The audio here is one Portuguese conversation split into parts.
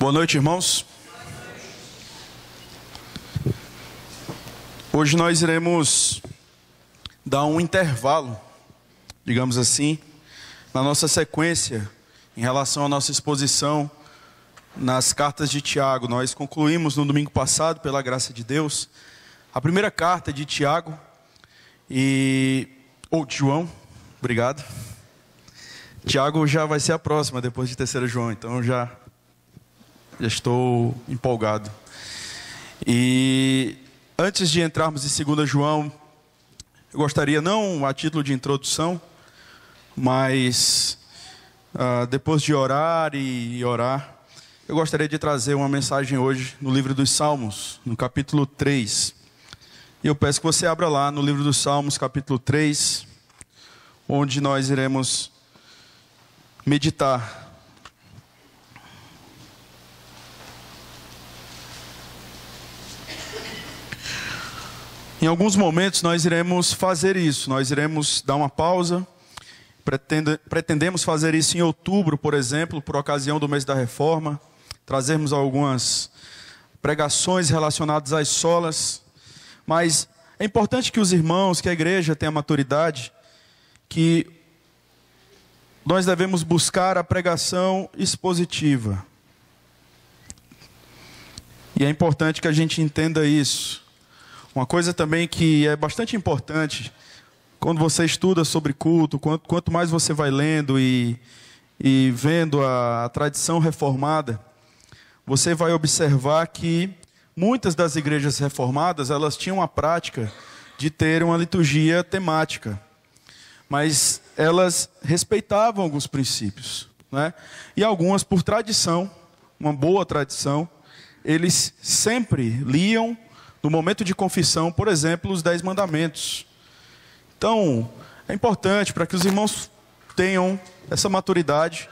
Boa noite, irmãos. Hoje nós iremos dar um intervalo, digamos assim, na nossa sequência em relação à nossa exposição nas cartas de Tiago. Nós concluímos no domingo passado, pela graça de Deus, a primeira carta de Tiago ou de João, obrigado. Tiago já vai ser a próxima, depois de 3ª João, então já estou empolgado. E antes de entrarmos em 2ª João, eu gostaria, não a título de introdução, mas depois de orar e orar, eu gostaria de trazer uma mensagem hoje no livro dos Salmos, no capítulo 3. E eu peço que você abra lá no livro dos Salmos, capítulo 3, onde nós iremos meditar. Em alguns momentos nós iremos fazer isso, nós iremos dar uma pausa. Pretendemos fazer isso em outubro, por exemplo, por ocasião do mês da reforma, trazermos algumas pregações relacionadas às solas. Mas é importante que os irmãos, que a igreja tenha maturidade, que nós devemos buscar a pregação expositiva. E é importante que a gente entenda isso. Uma coisa também que é bastante importante, quando você estuda sobre culto, quanto mais você vai lendo e vendo a tradição reformada, você vai observar que muitas das igrejas reformadas, elas tinham a prática de ter uma liturgia temática. Mas elas respeitavam alguns princípios, né? E algumas, por tradição, uma boa tradição, eles sempre liam, no momento de confissão, por exemplo, os 10 mandamentos. Então, é importante para que os irmãos tenham essa maturidade,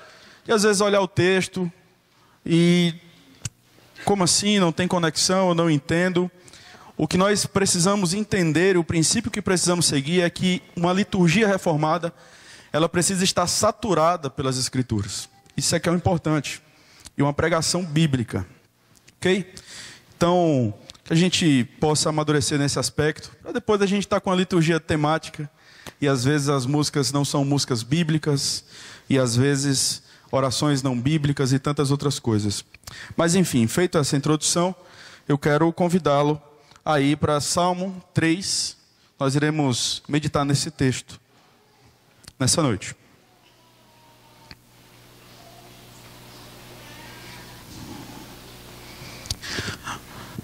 e às vezes olhar o texto e, como assim, não tem conexão, eu não entendo. O que nós precisamos entender, o princípio que precisamos seguir é que uma liturgia reformada, ela precisa estar saturada pelas Escrituras. Isso é que é o importante. E uma pregação bíblica. Ok? Então, que a gente possa amadurecer nesse aspecto, para depois a gente estar com a liturgia temática, e às vezes as músicas não são músicas bíblicas, e às vezes orações não bíblicas e tantas outras coisas. Mas enfim, feita essa introdução, eu quero convidá-lo aí para Salmo 3, nós iremos meditar nesse texto, nessa noite.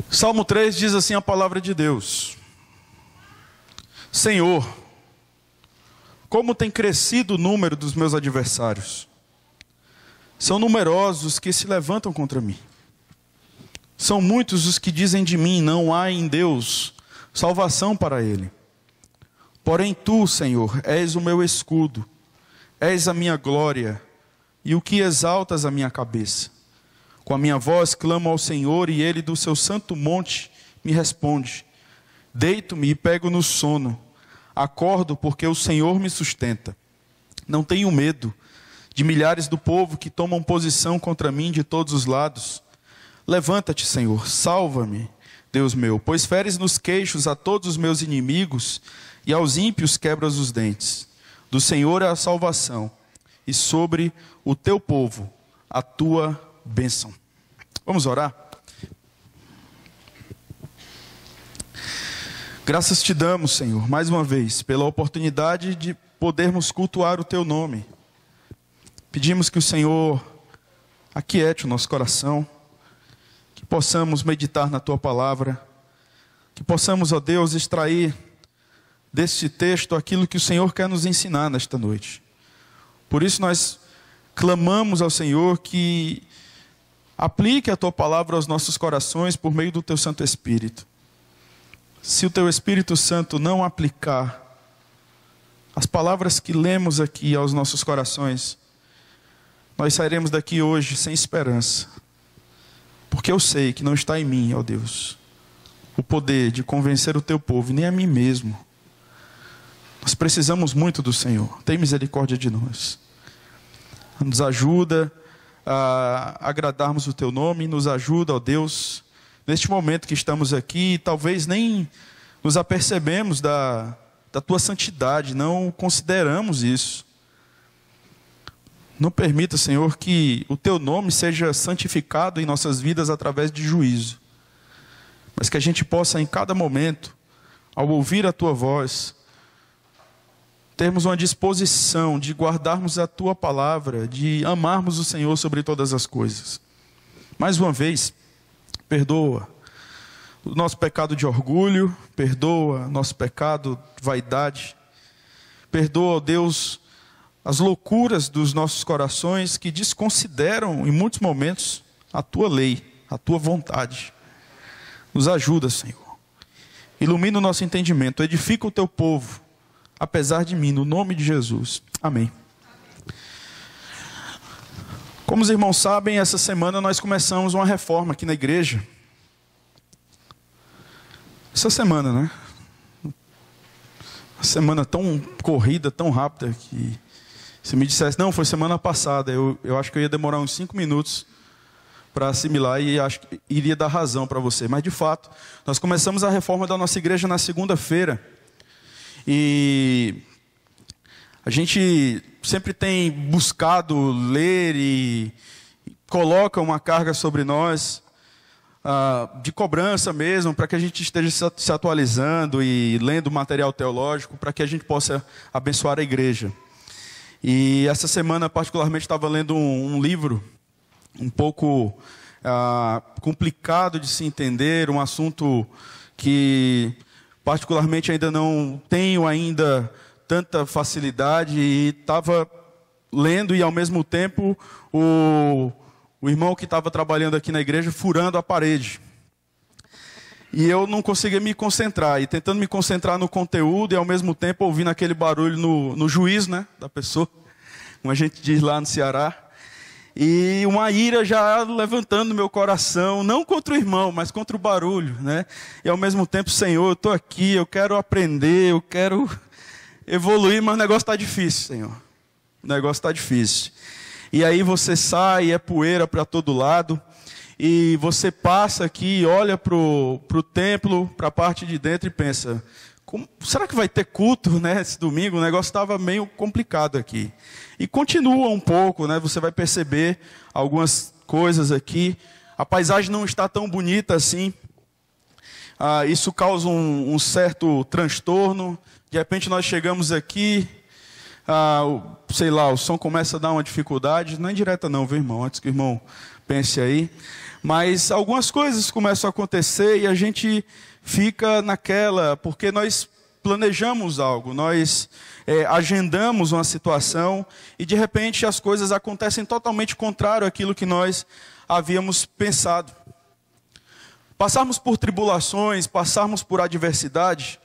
Salmo 3 diz assim a palavra de Deus: Senhor, como tem crescido o número dos meus adversários. São numerosos os que se levantam contra mim. São muitos os que dizem de mim, não há em Deus salvação para ele. Porém tu, Senhor, és o meu escudo, és a minha glória e o que exaltas a minha cabeça. Com a minha voz clamo ao Senhor e ele do seu santo monte me responde. Deito-me e pego no sono, acordo porque o Senhor me sustenta. Não tenho medo de milhares do povo que tomam posição contra mim de todos os lados. Levanta-te, Senhor, salva-me, Deus meu, pois feres nos queixos a todos os meus inimigos e aos ímpios quebras os dentes. Do Senhor é a salvação e sobre o teu povo a tua bênção. Vamos orar? Graças te damos, Senhor, mais uma vez, pela oportunidade de podermos cultuar o teu nome. Pedimos que o Senhor aquiete o nosso coração, que possamos meditar na tua palavra, que possamos, ó Deus, extrair deste texto aquilo que o Senhor quer nos ensinar nesta noite. Por isso nós clamamos ao Senhor que aplique a tua palavra aos nossos corações por meio do teu Santo Espírito. Se o teu Espírito Santo não aplicar as palavras que lemos aqui aos nossos corações, nós sairemos daqui hoje sem esperança. Porque eu sei que não está em mim, ó Deus, o poder de convencer o teu povo, nem a mim mesmo. Nós precisamos muito do Senhor. Tem misericórdia de nós. Nos ajuda a agradarmos o Teu nome. Nos ajuda, ó Deus, neste momento que estamos aqui, talvez nem nos apercebemos da Tua santidade, não consideramos isso. Não permita, Senhor, que o Teu nome seja santificado em nossas vidas através de juízo, mas que a gente possa, em cada momento, ao ouvir a Tua voz, termos uma disposição de guardarmos a Tua palavra, de amarmos o Senhor sobre todas as coisas. Mais uma vez, perdoa o nosso pecado de orgulho, perdoa nosso pecado de vaidade, perdoa, ó Deus, as loucuras dos nossos corações que desconsideram, em muitos momentos, a Tua lei, a Tua vontade. Nos ajuda, Senhor. Ilumina o nosso entendimento, edifica o Teu povo, apesar de mim, no nome de Jesus. Amém. Como os irmãos sabem, essa semana nós começamos uma reforma aqui na igreja. Essa semana, né? Uma semana tão corrida, tão rápida, que se me dissesse, não, foi semana passada, eu acho que eu ia demorar uns 5 minutos para assimilar e acho que iria dar razão para você. Mas, de fato, nós começamos a reforma da nossa igreja na segunda-feira. E a gente sempre tem buscado ler e coloca uma carga sobre nós, de cobrança mesmo, para que a gente esteja se atualizando e lendo material teológico, para que a gente possa abençoar a igreja. E essa semana, particularmente, estava lendo um livro um pouco complicado de se entender, um assunto que particularmente ainda não tenho tanta facilidade, e estava lendo e ao mesmo tempo o irmão que estava trabalhando aqui na igreja furando a parede. E eu não conseguia me concentrar, e tentando me concentrar no conteúdo e ao mesmo tempo ouvindo aquele barulho no juízo, né, da pessoa, como a gente diz lá no Ceará. E uma ira já levantando no meu coração, não contra o irmão, mas contra o barulho, né? E ao mesmo tempo, Senhor, eu estou aqui, eu quero aprender, eu quero evoluir, mas o negócio está difícil, Senhor. O negócio está difícil. E aí você sai, é poeira para todo lado, e você passa aqui, olha para o templo, para a parte de dentro e pensa, será que vai ter culto, né, esse domingo? O negócio estava meio complicado aqui. E continua um pouco, né? Você vai perceber algumas coisas aqui. A paisagem não está tão bonita assim. Isso causa um certo transtorno. De repente nós chegamos aqui, sei lá, o som começa a dar uma dificuldade. Não é indireta não, viu, irmão? Antes que o irmão pense aí. Mas algumas coisas começam a acontecer e a gente fica naquela, porque nós planejamos algo, nós agendamos uma situação e de repente as coisas acontecem totalmente contrário àquilo que nós havíamos pensado. Passarmos por tribulações, passarmos por adversidade,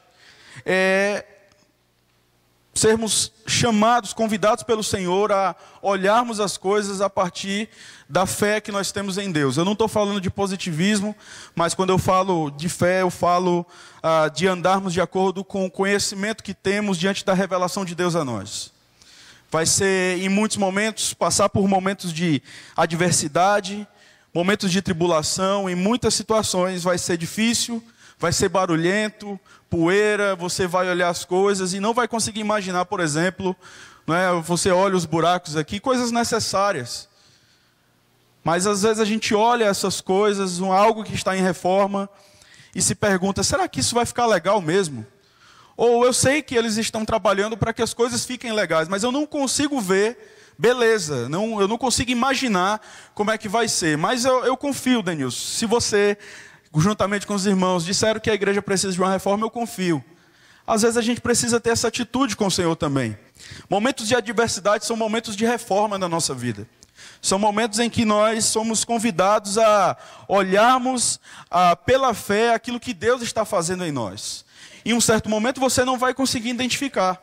sermos chamados, convidados pelo Senhor a olharmos as coisas a partir da fé que nós temos em Deus. Eu não estou falando de positivismo, mas quando eu falo de fé, eu falo de andarmos de acordo com o conhecimento que temos diante da revelação de Deus a nós. Vai ser, em muitos momentos, passar por momentos de adversidade, momentos de tribulação, em muitas situações vai ser difícil, vai ser barulhento, poeira, você vai olhar as coisas e não vai conseguir imaginar, por exemplo, você olha os buracos aqui, coisas necessárias. Mas às vezes a gente olha essas coisas, algo que está em reforma, e se pergunta, será que isso vai ficar legal mesmo? Ou eu sei que eles estão trabalhando para que as coisas fiquem legais, mas eu não consigo ver beleza, eu não consigo imaginar como é que vai ser. Mas eu confio, Denilson, se você, juntamente com os irmãos, disseram que a igreja precisa de uma reforma, eu confio. Às vezes a gente precisa ter essa atitude com o Senhor também. Momentos de adversidade são momentos de reforma na nossa vida. São momentos em que nós somos convidados a olharmos pela fé aquilo que Deus está fazendo em nós. Em um certo momento você não vai conseguir identificar.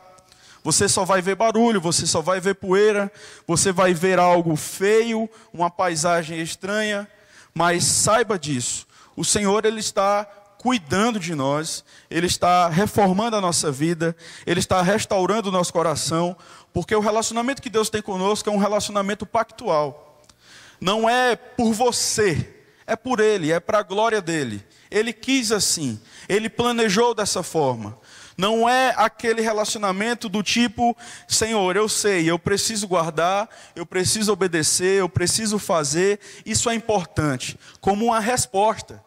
Você só vai ver barulho, você só vai ver poeira, você vai ver algo feio, uma paisagem estranha. Mas saiba disso, o Senhor ele está cuidando de nós, Ele está reformando a nossa vida, Ele está restaurando o nosso coração, porque o relacionamento que Deus tem conosco é um relacionamento pactual. Não é por você, é por Ele, é para a glória dEle. Ele quis assim, Ele planejou dessa forma. Não é aquele relacionamento do tipo, Senhor, eu sei, eu preciso guardar, eu preciso obedecer, eu preciso fazer. Isso é importante, como uma resposta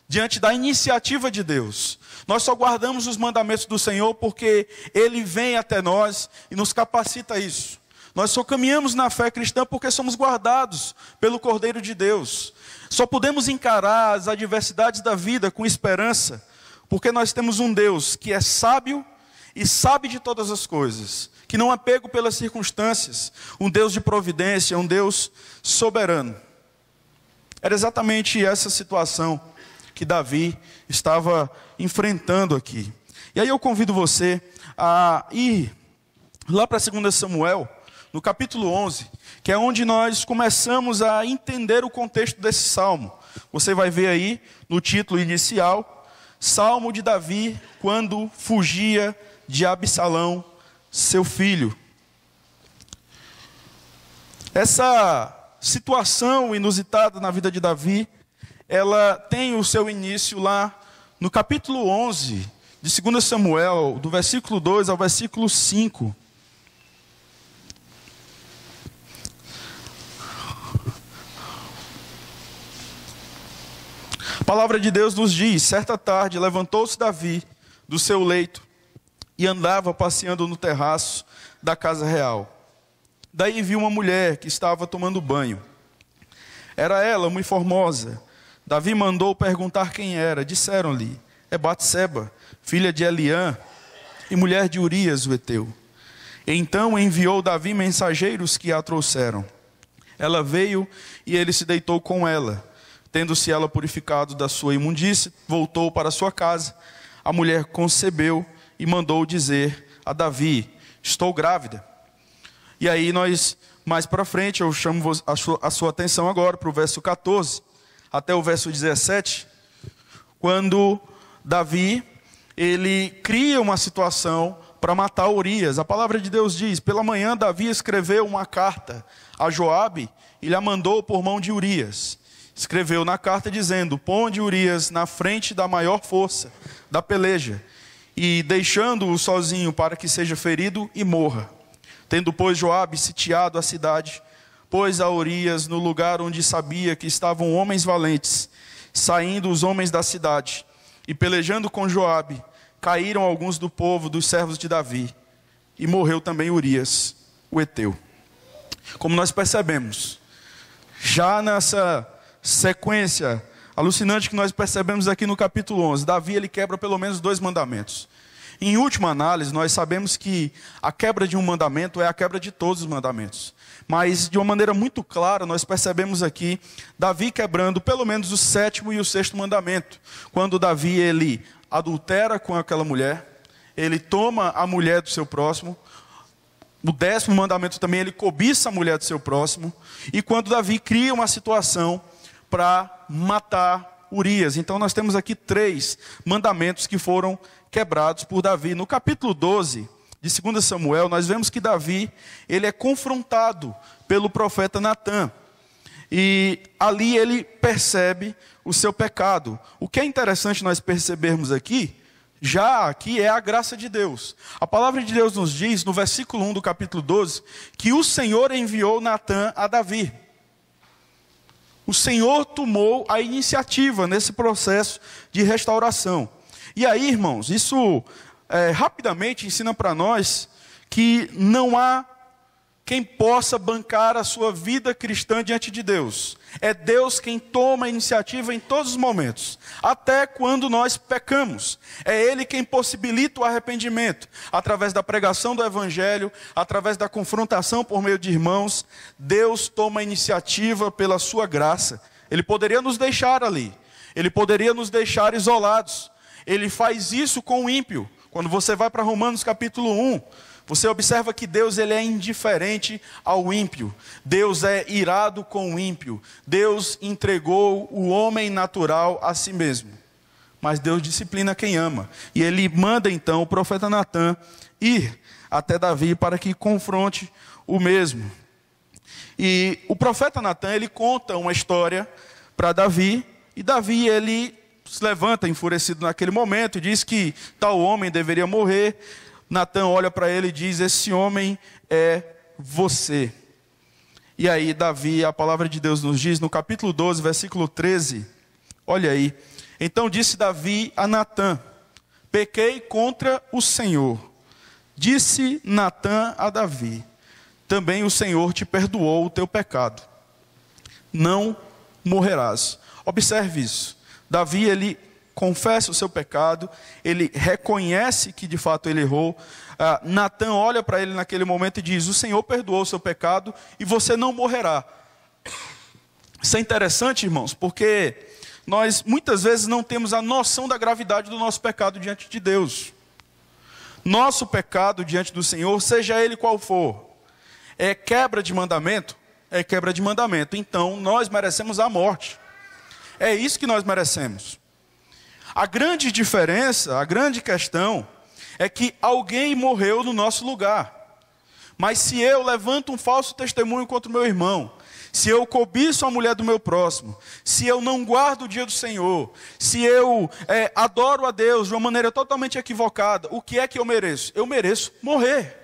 diante da iniciativa de Deus. Nós só guardamos os mandamentos do Senhor porque Ele vem até nós e nos capacita a isso. Nós só caminhamos na fé cristã porque somos guardados pelo Cordeiro de Deus. Só podemos encarar as adversidades da vida com esperança porque nós temos um Deus que é sábio e sabe de todas as coisas, que não é pego pelas circunstâncias, um Deus de providência, um Deus soberano. Era exatamente essa situação que Davi estava enfrentando aqui. E aí eu convido você a ir lá para 2 Samuel, no capítulo 11, que é onde nós começamos a entender o contexto desse salmo. Você vai ver aí no título inicial, Salmo de Davi, quando fugia de Absalão, seu filho. Essa situação inusitada na vida de Davi, ela tem o seu início lá no capítulo 11 de 2 Samuel, do versículo 2 ao versículo 5. A palavra de Deus nos diz: certa tarde levantou-se Davi do seu leito e andava passeando no terraço da casa real. Daí viu uma mulher que estava tomando banho. Era ela muito formosa. Davi mandou perguntar quem era. Disseram-lhe: é Batseba, filha de Eliã e mulher de Urias o Heteu. Então enviou Davi mensageiros que a trouxeram. Ela veio e ele se deitou com ela. Tendo-se ela purificado da sua imundície, voltou para sua casa. A mulher concebeu e mandou dizer a Davi: estou grávida. E aí nós, mais para frente, eu chamo a sua atenção agora para o verso 14, até o verso 17, quando Davi, ele cria uma situação para matar Urias. A palavra de Deus diz: pela manhã Davi escreveu uma carta a Joabe e lhe a mandou por mão de Urias. Escreveu na carta dizendo: ponde Urias na frente da maior força da peleja, e deixando-o sozinho para que seja ferido e morra. Tendo, pois, Joabe sitiado a cidade, pôs a Urias no lugar onde sabia que estavam homens valentes. Saindo os homens da cidade e pelejando com Joabe, caíram alguns do povo dos servos de Davi, e morreu também Urias, o Heteu. Como nós percebemos, já nessa sequência alucinante que nós percebemos aqui no capítulo 11, Davi ele quebra pelo menos 2 mandamentos. Em última análise, nós sabemos que a quebra de um mandamento é a quebra de todos os mandamentos. Mas de uma maneira muito clara, nós percebemos aqui Davi quebrando pelo menos o 7º e o 6º mandamento. Quando Davi ele adultera com aquela mulher, ele toma a mulher do seu próximo. O 10º mandamento também, ele cobiça a mulher do seu próximo. E quando Davi cria uma situação para matar Urias. Então nós temos aqui 3 mandamentos que foram quebrados por Davi. No capítulo 12 de 2 Samuel, nós vemos que Davi, ele é confrontado pelo profeta Natã. E ali ele percebe o seu pecado. O que é interessante nós percebermos aqui, já aqui é a graça de Deus. A palavra de Deus nos diz, no versículo 1 do capítulo 12, que o Senhor enviou Natã a Davi. O Senhor tomou a iniciativa nesse processo de restauração. E aí, irmãos, isso rapidamente ensina para nós que não há quem possa bancar a sua vida cristã diante de Deus. É Deus quem toma a iniciativa em todos os momentos, até quando nós pecamos. É Ele quem possibilita o arrependimento, através da pregação do Evangelho, através da confrontação por meio de irmãos. Deus toma a iniciativa pela sua graça. Ele poderia nos deixar ali, Ele poderia nos deixar isolados. Ele faz isso com o ímpio. Quando você vai para Romanos capítulo 1, você observa que Deus ele é indiferente ao ímpio. Deus é irado com o ímpio. Deus entregou o homem natural a si mesmo. Mas Deus disciplina quem ama. E ele manda então o profeta Natã ir até Davi para que confronte o mesmo. E o profeta Natã, ele conta uma história para Davi, e Davi, ele se levanta enfurecido naquele momento e diz que tal homem deveria morrer. Natã olha para ele e diz: esse homem é você. E aí Davi, a palavra de Deus nos diz no capítulo 12, versículo 13, olha aí: então disse Davi a Natã: pequei contra o Senhor. Disse Natã a Davi: também o Senhor te perdoou o teu pecado, não morrerás. Observe isso. Davi, ele confessa o seu pecado, ele reconhece que de fato ele errou. Natã olha para ele naquele momento e diz: o Senhor perdoou o seu pecado e você não morrerá. Isso é interessante, irmãos, porque nós muitas vezes não temos a noção da gravidade do nosso pecado diante de Deus. Nosso pecado diante do Senhor, seja ele qual for, é quebra de mandamento? É quebra de mandamento. Então nós merecemos a morte. É isso que nós merecemos. A grande diferença, a grande questão, é que alguém morreu no nosso lugar. Mas se eu levanto um falso testemunho contra o meu irmão, se eu cobiço a mulher do meu próximo, se eu não guardo o dia do Senhor, se eu adoro a Deus de uma maneira totalmente equivocada, o que é que eu mereço? Eu mereço morrer.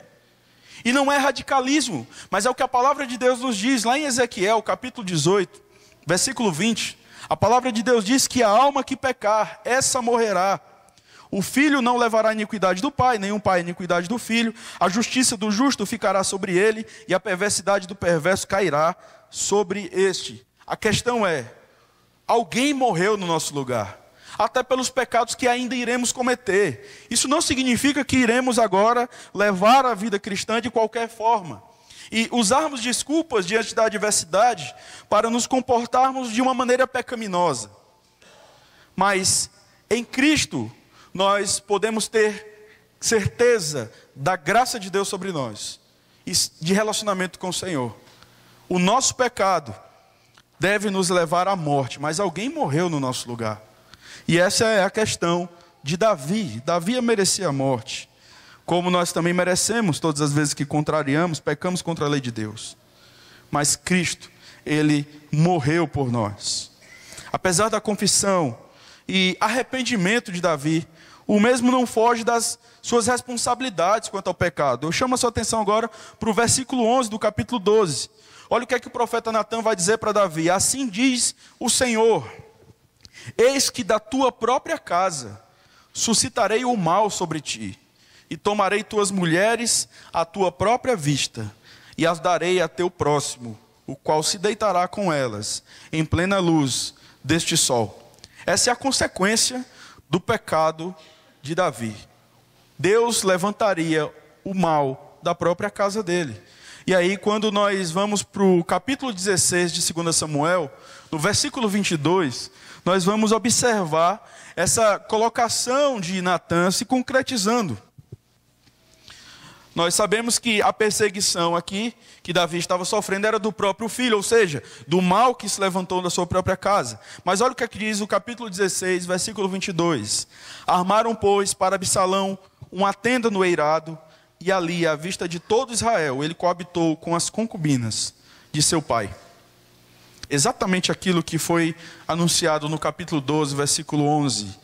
E não é radicalismo, mas é o que a palavra de Deus nos diz, lá em Ezequiel, capítulo 18, versículo 20. A palavra de Deus diz que a alma que pecar, essa morrerá. O filho não levará a iniquidade do pai, nem o pai a iniquidade do filho. A justiça do justo ficará sobre ele, e a perversidade do perverso cairá sobre este. A questão é: alguém morreu no nosso lugar, até pelos pecados que ainda iremos cometer. Isso não significa que iremos agora levar a vida cristã de qualquer forma e usarmos desculpas diante da adversidade para nos comportarmos de uma maneira pecaminosa. Mas em Cristo nós podemos ter certeza da graça de Deus sobre nós e de relacionamento com o Senhor. O nosso pecado deve nos levar à morte, mas alguém morreu no nosso lugar. E essa é a questão de Davi. Davi merecia a morte, como nós também merecemos todas as vezes que contrariamos, pecamos contra a lei de Deus. Mas Cristo, ele morreu por nós. Apesar da confissão e arrependimento de Davi, o mesmo não foge das suas responsabilidades quanto ao pecado. Eu chamo a sua atenção agora para o versículo 11 do capítulo 12. Olha o que é que o profeta Natã vai dizer para Davi: assim diz o Senhor: eis que da tua própria casa suscitarei o mal sobre ti, e tomarei tuas mulheres à tua própria vista, e as darei a teu próximo, o qual se deitará com elas, em plena luz deste sol. Essa é a consequência do pecado de Davi. Deus levantaria o mal da própria casa dele. E aí, quando nós vamos para o capítulo 16 de 2 Samuel, no versículo 22, nós vamos observar essa colocação de Natã se concretizando. Nós sabemos que a perseguição aqui que Davi estava sofrendo era do próprio filho, ou seja, do mal que se levantou da sua própria casa. Mas olha o que é que diz o capítulo 16, versículo 22. Armaram, pois, para Absalão uma tenda no eirado, e ali, à vista de todo Israel, ele coabitou com as concubinas de seu pai. Exatamente aquilo que foi anunciado no capítulo 12, versículo 11.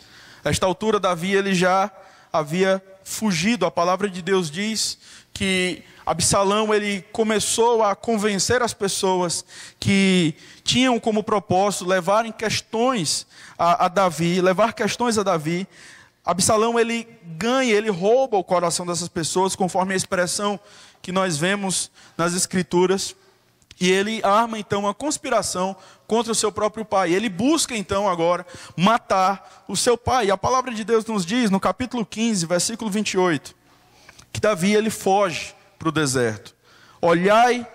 A esta altura, Davi, ele já havia fugido. A palavra de Deus diz que Absalão, ele começou a convencer as pessoas que tinham como propósito levar questões a Davi. Absalão, ele ganha, ele rouba o coração dessas pessoas, conforme a expressão que nós vemos nas Escrituras. E ele arma então uma conspiração contra o seu próprio pai. Ele busca então agora matar o seu pai. E a palavra de Deus nos diz no capítulo 15, versículo 28, que Davi, ele foge para o deserto. Olhai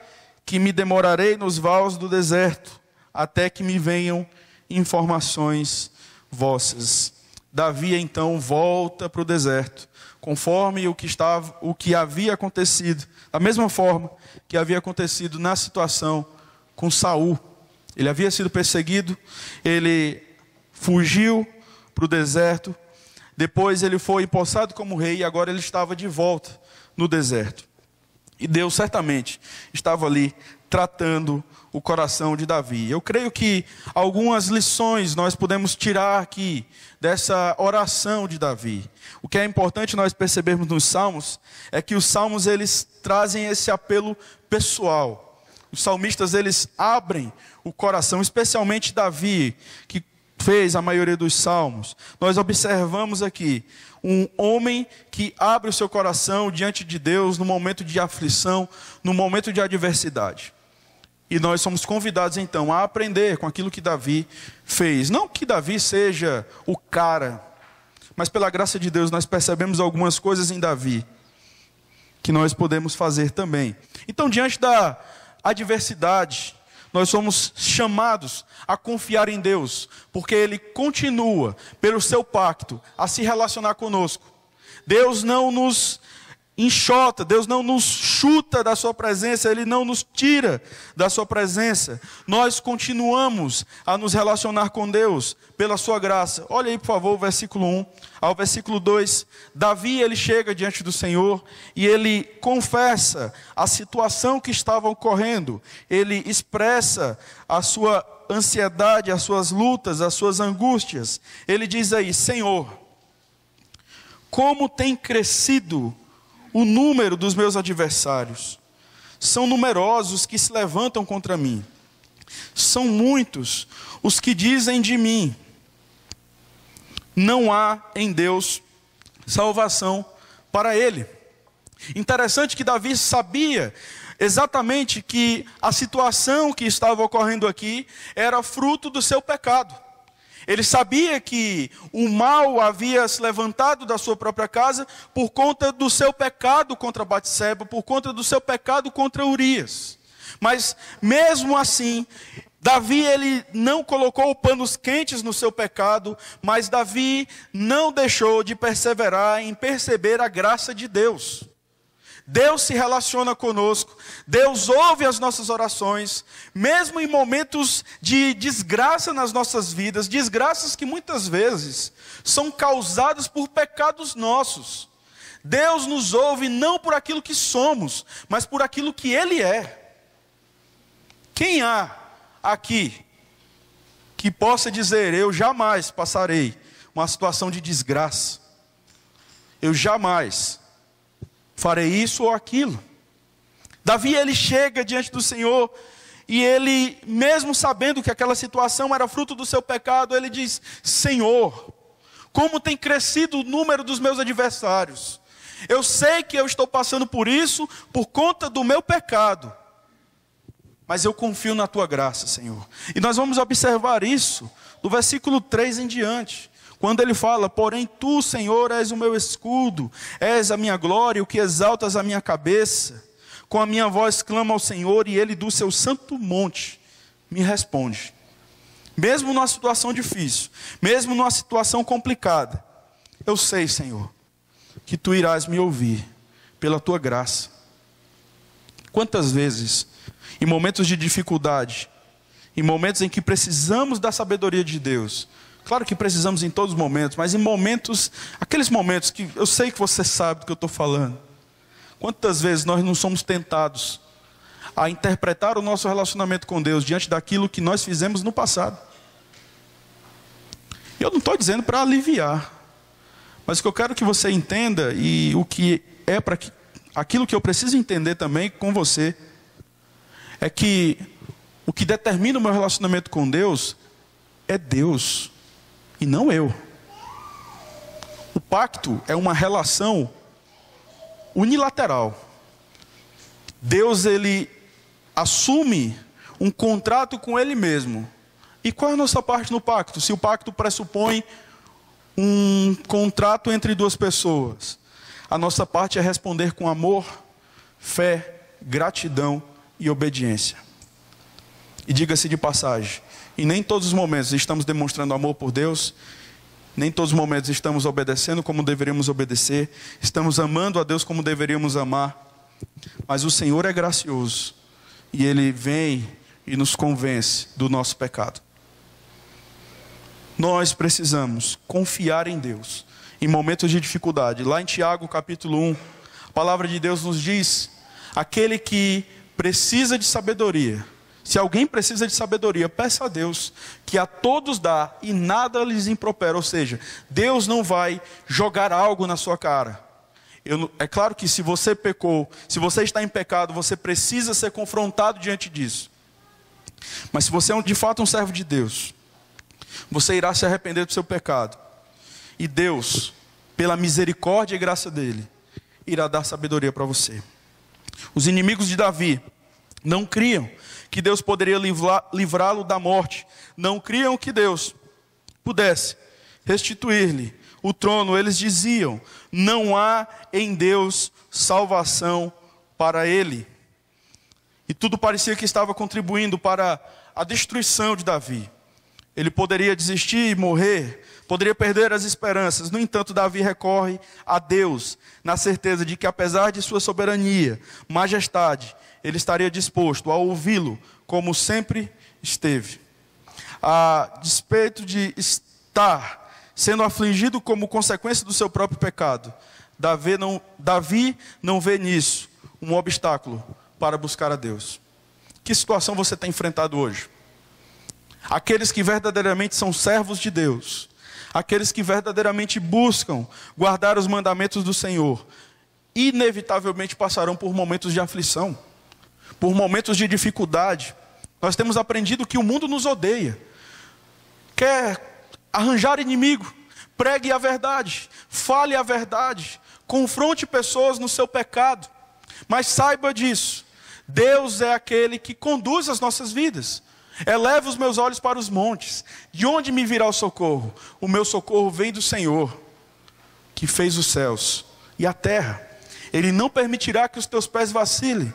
que me demorarei nos vales do deserto, até que me venham informações vossas. Davi então volta para o deserto, conforme o que havia acontecido, da mesma forma que havia acontecido na situação com Saul. Ele havia sido perseguido, ele fugiu para o deserto, depois ele foi empossado como rei e agora ele estava de volta no deserto. E Deus certamente estava ali tratando o coração de Davi. Eu creio que algumas lições nós podemos tirar aqui dessa oração de Davi. O que é importante nós percebermos nos Salmos é que os Salmos eles trazem esse apelo pessoal. Os salmistas eles abrem o coração, especialmente Davi, que fez a maioria dos Salmos. Nós observamos aqui um homem que abre o seu coração diante de Deus no momento de aflição, no momento de adversidade. E nós somos convidados então a aprender com aquilo que Davi fez. Não que Davi seja o cara, mas pela graça de Deus nós percebemos algumas coisas em Davi que nós podemos fazer também. Então, diante da adversidade, nós somos chamados a confiar em Deus, porque Ele continua, pelo seu pacto, a se relacionar conosco. Deus não nos enxota, Deus não nos chuta da sua presença, Ele não nos tira da sua presença. Nós continuamos a nos relacionar com Deus pela sua graça. Olha aí, por favor, o versículo 1 ao versículo 2. Davi, ele chega diante do Senhor e ele confessa a situação que estava ocorrendo. Ele expressa a sua ansiedade, as suas lutas, as suas angústias. Ele diz aí: Senhor, como tem crescido o número dos meus adversários. São numerosos os que se levantam contra mim. São muitos os que dizem de mim: não há em Deus salvação para ele. Interessante que Davi sabia exatamente que a situação que estava ocorrendo aqui era fruto do seu pecado. Ele sabia que o mal havia se levantado da sua própria casa por conta do seu pecado contra Batseba, por conta do seu pecado contra Urias. Mas mesmo assim, Davi ele não colocou panos quentes no seu pecado, mas Davi não deixou de perseverar em perceber a graça de Deus. Deus se relaciona conosco, Deus ouve as nossas orações, mesmo em momentos de desgraça nas nossas vidas, desgraças que muitas vezes são causadas por pecados nossos. Deus nos ouve não por aquilo que somos, mas por aquilo que Ele é. Quem há aqui que possa dizer: eu jamais passarei uma situação de desgraça, eu jamais farei isso ou aquilo? Davi ele chega diante do Senhor e ele, mesmo sabendo que aquela situação era fruto do seu pecado, ele diz: Senhor, como tem crescido o número dos meus adversários. Eu sei que eu estou passando por isso por conta do meu pecado, mas eu confio na tua graça, Senhor. E nós vamos observar isso do versículo 3 em diante. Quando ele fala: porém tu, Senhor, és o meu escudo, és a minha glória, o que exaltas a minha cabeça. Com a minha voz clamo ao Senhor, e Ele do seu santo monte me responde. Mesmo numa situação difícil, mesmo numa situação complicada, eu sei, Senhor, que tu irás me ouvir pela tua graça. Quantas vezes, em momentos de dificuldade, em momentos em que precisamos da sabedoria de Deus, claro que precisamos em todos os momentos, mas em momentos, aqueles momentos que eu sei que você sabe do que eu estou falando. Quantas vezes nós não somos tentados a interpretar o nosso relacionamento com Deus diante daquilo que nós fizemos no passado? Eu não estou dizendo para aliviar, mas o que eu quero que você entenda, e o que é para que, aquilo que eu preciso entender também com você, é que o que determina o meu relacionamento com Deus é Deus e não eu. O pacto é uma relação unilateral. Deus ele assume um contrato com Ele mesmo. E qual é a nossa parte no pacto? Se o pacto pressupõe um contrato entre duas pessoas, a nossa parte é responder com amor, fé, gratidão e obediência. E diga-se de passagem, em nem todos os momentos estamos demonstrando amor por Deus, nem todos os momentos estamos obedecendo como deveríamos obedecer, estamos amando a Deus como deveríamos amar, mas o Senhor é gracioso, e Ele vem e nos convence do nosso pecado. Nós precisamos confiar em Deus, em momentos de dificuldade. Lá em Tiago capítulo 1, a palavra de Deus nos diz: aquele que precisa de sabedoria, se alguém precisa de sabedoria, peça a Deus, que a todos dá e nada lhes impropera. Ou seja, Deus não vai jogar algo na sua cara. É claro que se você pecou, se você está em pecado, você precisa ser confrontado diante disso. Mas se você é de fato um servo de Deus, você irá se arrepender do seu pecado. E Deus, pela misericórdia e graça dele, irá dar sabedoria para você. Os inimigos de Davi não criam que Deus poderia livrá-lo da morte. Não criam que Deus pudesse restituir-lhe o trono. Eles diziam: não há em Deus salvação para ele. E tudo parecia que estava contribuindo para a destruição de Davi. Ele poderia desistir e morrer, poderia perder as esperanças. No entanto, Davi recorre a Deus, na certeza de que, apesar de sua soberania, majestade, ele estaria disposto a ouvi-lo, como sempre esteve. A despeito de estar sendo afligido como consequência do seu próprio pecado, Davi não vê nisso um obstáculo para buscar a Deus. Que situação você tem enfrentado hoje? Aqueles que verdadeiramente são servos de Deus, aqueles que verdadeiramente buscam guardar os mandamentos do Senhor, inevitavelmente passarão por momentos de aflição, por momentos de dificuldade. Nós temos aprendido que o mundo nos odeia, quer arranjar inimigo. Pregue a verdade, fale a verdade, confronte pessoas no seu pecado, mas saiba disso: Deus é aquele que conduz as nossas vidas. Eleva os meus olhos para os montes, de onde me virá o socorro? O meu socorro vem do Senhor, que fez os céus e a terra. Ele não permitirá que os teus pés vacilem,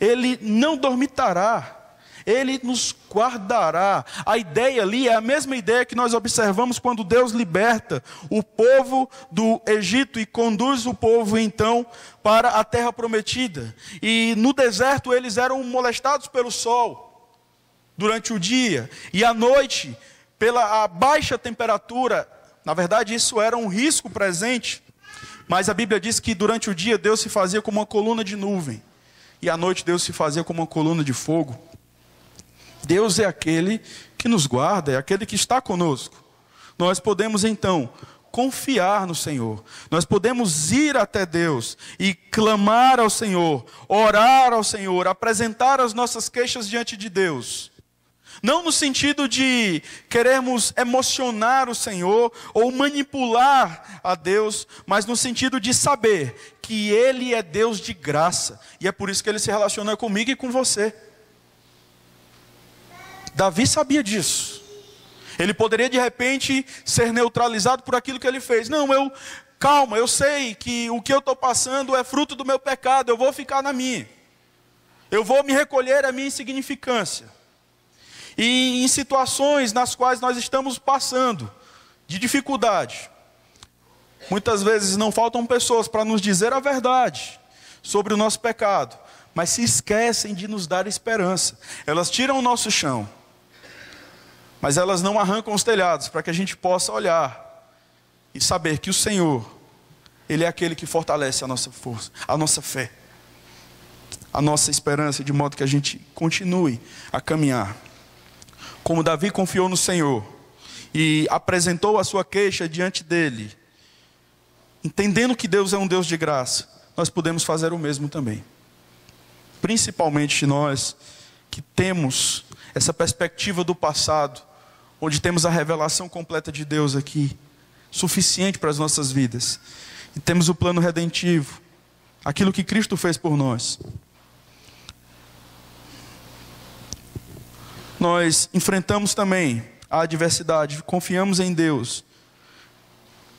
Ele não dormitará, Ele nos guardará. A ideia ali é a mesma ideia que nós observamos quando Deus liberta o povo do Egito e conduz o povo então para a terra prometida. E no deserto eles eram molestados pelo sol durante o dia, e à noite pela baixa temperatura. Na verdade isso era um risco presente, mas a Bíblia diz que durante o dia Deus se fazia como uma coluna de nuvem, e à noite Deus se fazia como uma coluna de fogo. Deus é aquele que nos guarda, é aquele que está conosco. Nós podemos então confiar no Senhor. Nós podemos ir até Deus e clamar ao Senhor, orar ao Senhor, apresentar as nossas queixas diante de Deus. Não no sentido de querermos emocionar o Senhor ou manipular a Deus, mas no sentido de saber que Ele é Deus de graça. E é por isso que Ele se relaciona comigo e com você. Davi sabia disso. Ele poderia de repente ser neutralizado por aquilo que ele fez. Não, calma, eu sei que o que eu estou passando é fruto do meu pecado, eu vou ficar na minha. Eu vou me recolher à minha insignificância. E em situações nas quais nós estamos passando de dificuldade, muitas vezes não faltam pessoas para nos dizer a verdade sobre o nosso pecado, mas se esquecem de nos dar esperança. Elas tiram o nosso chão, mas elas não arrancam os telhados, para que a gente possa olhar e saber que o Senhor, Ele é aquele que fortalece a nossa força, a nossa fé, a nossa esperança, de modo que a gente continue a caminhar. Como Davi confiou no Senhor e apresentou a sua queixa diante dele, entendendo que Deus é um Deus de graça, nós podemos fazer o mesmo também. Principalmente nós que temos essa perspectiva do passado, onde temos a revelação completa de Deus aqui, suficiente para as nossas vidas, e temos o plano redentivo, aquilo que Cristo fez por nós. Nós enfrentamos também a adversidade, confiamos em Deus,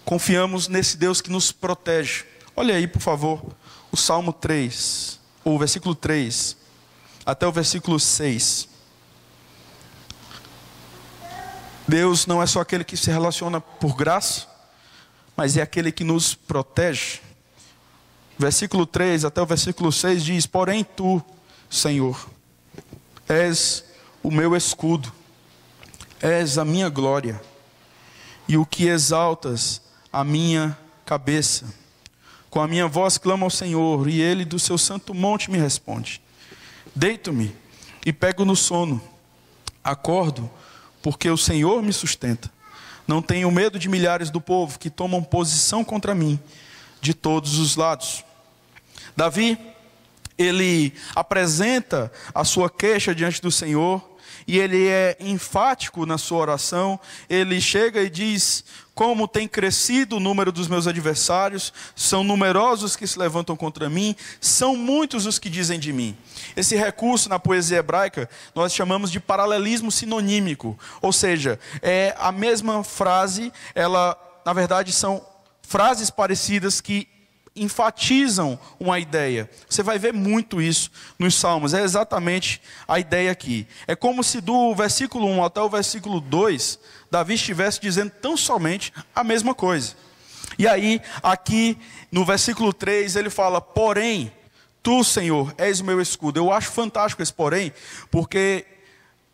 confiamos nesse Deus que nos protege. Olha aí, por favor, o Salmo 3, o versículo 3, até o versículo 6. Deus não é só aquele que se relaciona por graça, mas é aquele que nos protege. Versículo 3 até o versículo 6 diz: porém tu, Senhor, és o meu escudo, és a minha glória, e o que exaltas a minha cabeça. Com a minha voz clamo ao Senhor, e Ele do seu santo monte me responde. Deito-me e pego no sono. Acordo, porque o Senhor me sustenta. Não tenho medo de milhares do povo que tomam posição contra mim de todos os lados. Davi, ele apresenta a sua queixa diante do Senhor, e ele é enfático na sua oração. Ele chega e diz: como tem crescido o número dos meus adversários, são numerosos os que se levantam contra mim, são muitos os que dizem de mim. Esse recurso na poesia hebraica nós chamamos de paralelismo sinonímico, ou seja, é a mesma frase, ela na verdade são frases parecidas que enfatizam uma ideia. Você vai ver muito isso nos Salmos. É exatamente a ideia aqui. É como se do versículo 1 até o versículo 2, Davi estivesse dizendo tão somente a mesma coisa. E aí, aqui no versículo 3, ele fala: porém, tu, Senhor, és o meu escudo. Eu acho fantástico esse porém, porque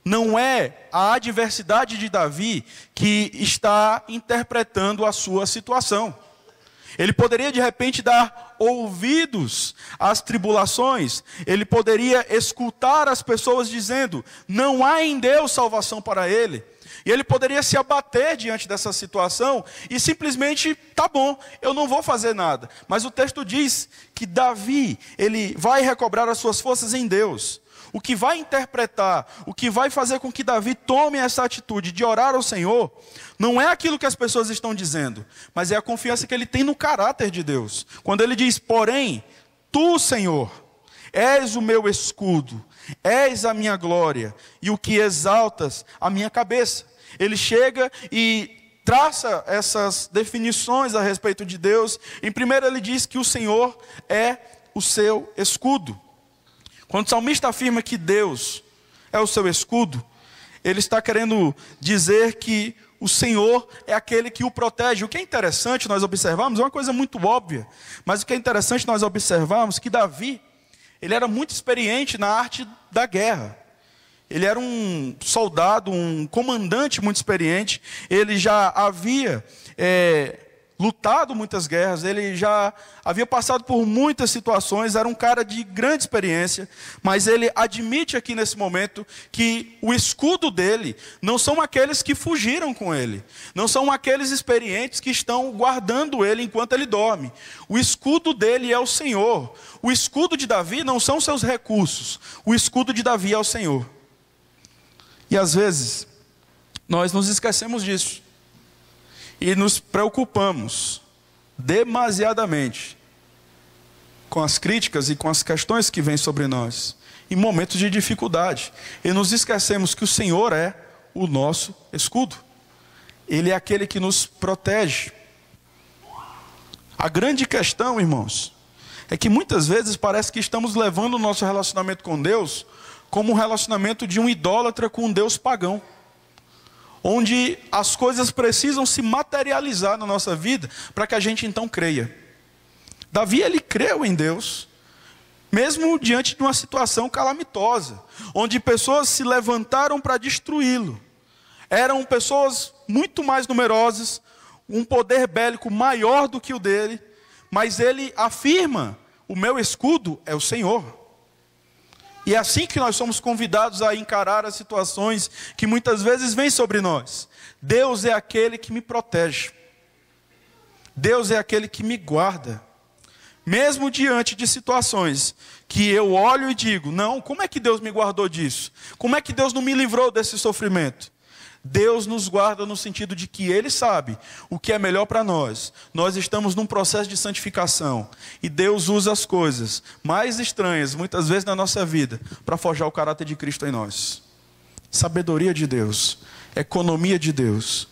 não é a adversidade de Davi que está interpretando a sua situação. Ele poderia de repente dar ouvidos às tribulações, ele poderia escutar as pessoas dizendo: não há em Deus salvação para ele. E ele poderia se abater diante dessa situação e simplesmente: tá bom, eu não vou fazer nada. Mas o texto diz que Davi, ele vai recobrar as suas forças em Deus. O que vai interpretar, o que vai fazer com que Davi tome essa atitude de orar ao Senhor, não é aquilo que as pessoas estão dizendo, mas é a confiança que ele tem no caráter de Deus. Quando ele diz: porém, tu, Senhor, és o meu escudo, és a minha glória, e o que exaltas a minha cabeça. Ele chega e traça essas definições a respeito de Deus. Em primeiro ele diz que o Senhor é o seu escudo. Quando o salmista afirma que Deus é o seu escudo, ele está querendo dizer que o Senhor é aquele que o protege. O que é interessante nós observarmos, é uma coisa muito óbvia, mas o que é interessante nós observarmos que Davi, ele era muito experiente na arte da guerra. Ele era um soldado, um comandante muito experiente. Ele já havia lutado muitas guerras, ele já havia passado por muitas situações, era um cara de grande experiência, mas ele admite aqui nesse momento que o escudo dele não são aqueles que fugiram com ele, não são aqueles experientes que estão guardando ele enquanto ele dorme. O escudo dele é o Senhor. O escudo de Davi não são seus recursos, o escudo de Davi é o Senhor. E às vezes nós nos esquecemos disso e nos preocupamos demasiadamente com as críticas e com as questões que vêm sobre nós em momentos de dificuldade, e nos esquecemos que o Senhor é o nosso escudo. Ele é aquele que nos protege. A grande questão, irmãos, é que muitas vezes parece que estamos levando o nosso relacionamento com Deus como um relacionamento de um idólatra com um Deus pagão, onde as coisas precisam se materializar na nossa vida para que a gente então creia. Davi, ele creu em Deus, mesmo diante de uma situação calamitosa, onde pessoas se levantaram para destruí-lo. Eram pessoas muito mais numerosas, um poder bélico maior do que o dele, mas ele afirma: o meu escudo é o Senhor. E é assim que nós somos convidados a encarar as situações que muitas vezes vêm sobre nós. Deus é aquele que me protege. Deus é aquele que me guarda. Mesmo diante de situações que eu olho e digo: não, como é que Deus me guardou disso? Como é que Deus não me livrou desse sofrimento? Deus nos guarda no sentido de que Ele sabe o que é melhor para nós. Nós estamos num processo de santificação, e Deus usa as coisas mais estranhas, muitas vezes na nossa vida, para forjar o caráter de Cristo em nós. Sabedoria de Deus, economia de Deus,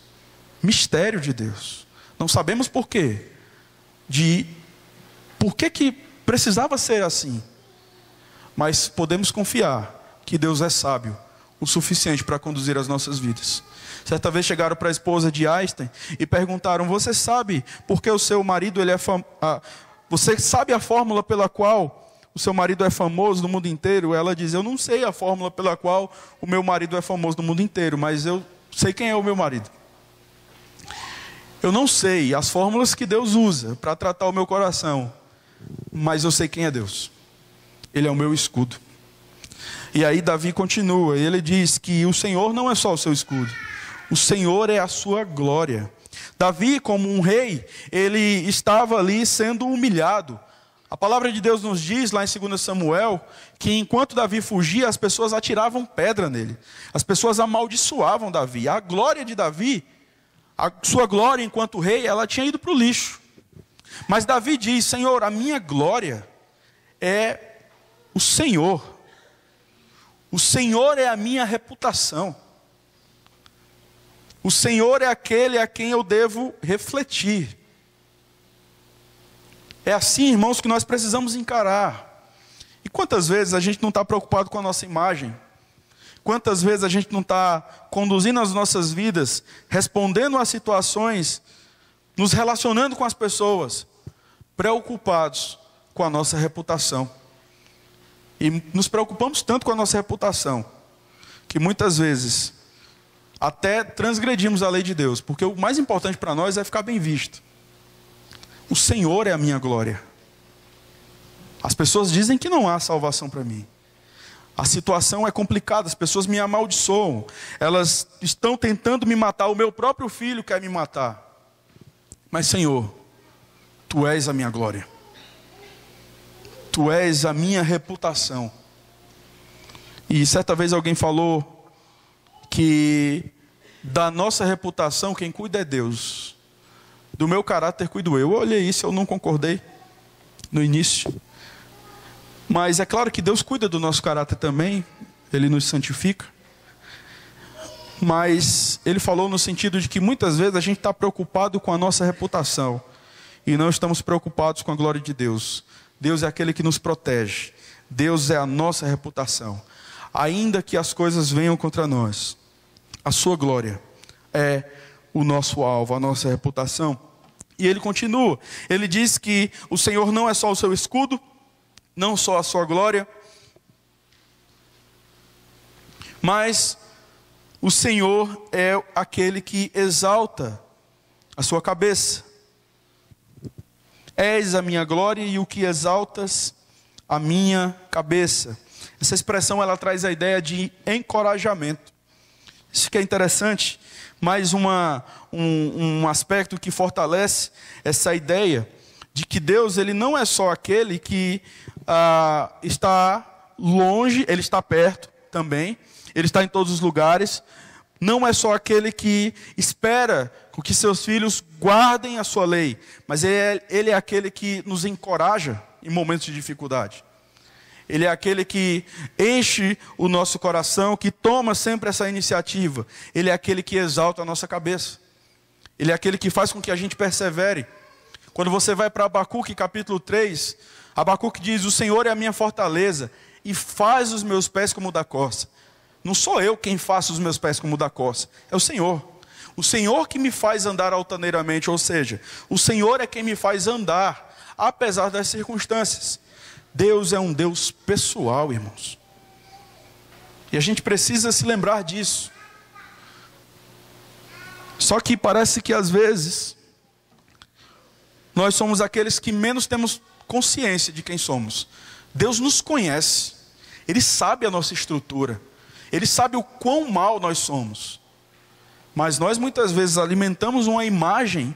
mistério de Deus. Não sabemos por quê, por que precisava ser assim, mas podemos confiar que Deus é sábio o suficiente para conduzir as nossas vidas. Certa vez chegaram para a esposa de Einstein e perguntaram: você sabe por que o seu marido você sabe a fórmula pela qual o seu marido é famoso no mundo inteiro? Ela diz: eu não sei a fórmula pela qual o meu marido é famoso no mundo inteiro, mas eu sei quem é o meu marido. Eu não sei as fórmulas que Deus usa para tratar o meu coração, mas eu sei quem é Deus. Ele é o meu escudo. E aí Davi continua, e ele diz que o Senhor não é só o seu escudo, o Senhor é a sua glória. Davi, como um rei, ele estava ali sendo humilhado. A palavra de Deus nos diz, lá em 2 Samuel, que enquanto Davi fugia, as pessoas atiravam pedra nele. As pessoas amaldiçoavam Davi. A glória de Davi, a sua glória enquanto rei, ela tinha ido para o lixo. Mas Davi diz, Senhor, a minha glória é o Senhor. O Senhor é a minha reputação. O Senhor é aquele a quem eu devo refletir. É assim, irmãos, que nós precisamos encarar. E quantas vezes a gente não está preocupado com a nossa imagem? Quantas vezes a gente não está conduzindo as nossas vidas, respondendo a situações, nos relacionando com as pessoas, preocupados com a nossa reputação. E nos preocupamos tanto com a nossa reputação, que muitas vezes até transgredimos a lei de Deus, porque o mais importante para nós é ficar bem visto. O Senhor é a minha glória. As pessoas dizem que não há salvação para mim. A situação é complicada, as pessoas me amaldiçoam. Elas estão tentando me matar, o meu próprio filho quer me matar. Mas Senhor, Tu és a minha glória. Tu és a minha reputação. E certa vez alguém falou que da nossa reputação quem cuida é Deus. Do meu caráter cuido eu. Eu olhei isso, eu não concordei no início. Mas é claro que Deus cuida do nosso caráter também. Ele nos santifica. Mas ele falou no sentido de que muitas vezes a gente está preocupado com a nossa reputação. E não estamos preocupados com a glória de Deus. Deus é aquele que nos protege. Deus é a nossa reputação. Ainda que as coisas venham contra nós, a sua glória é o nosso alvo, a nossa reputação. E ele continua, ele diz que o Senhor não é só o seu escudo, não só a sua glória, mas o Senhor é aquele que exalta a sua cabeça. És a minha glória e o que exaltas a minha cabeça. Essa expressão ela traz a ideia de encorajamento. Isso que é interessante, mais um aspecto que fortalece essa ideia de que Deus ele não é só aquele que está longe, Ele está perto também, Ele está em todos os lugares. Não é só aquele que espera com que seus filhos guardem a sua lei, mas Ele é aquele que nos encoraja em momentos de dificuldade. Ele é aquele que enche o nosso coração, que toma sempre essa iniciativa. Ele é aquele que exalta a nossa cabeça. Ele é aquele que faz com que a gente persevere. Quando você vai para Abacuque capítulo 3, Abacuque diz, o Senhor é a minha fortaleza e faz os meus pés como o da corça. Não sou eu quem faço os meus pés como o da corça, é o Senhor. O Senhor que me faz andar altaneiramente, ou seja, o Senhor é quem me faz andar, apesar das circunstâncias. Deus é um Deus pessoal, irmãos. E a gente precisa se lembrar disso. Só que parece que às vezes nós somos aqueles que menos temos consciência de quem somos. Deus nos conhece. Ele sabe a nossa estrutura. Ele sabe o quão mal nós somos. Mas nós muitas vezes alimentamos uma imagem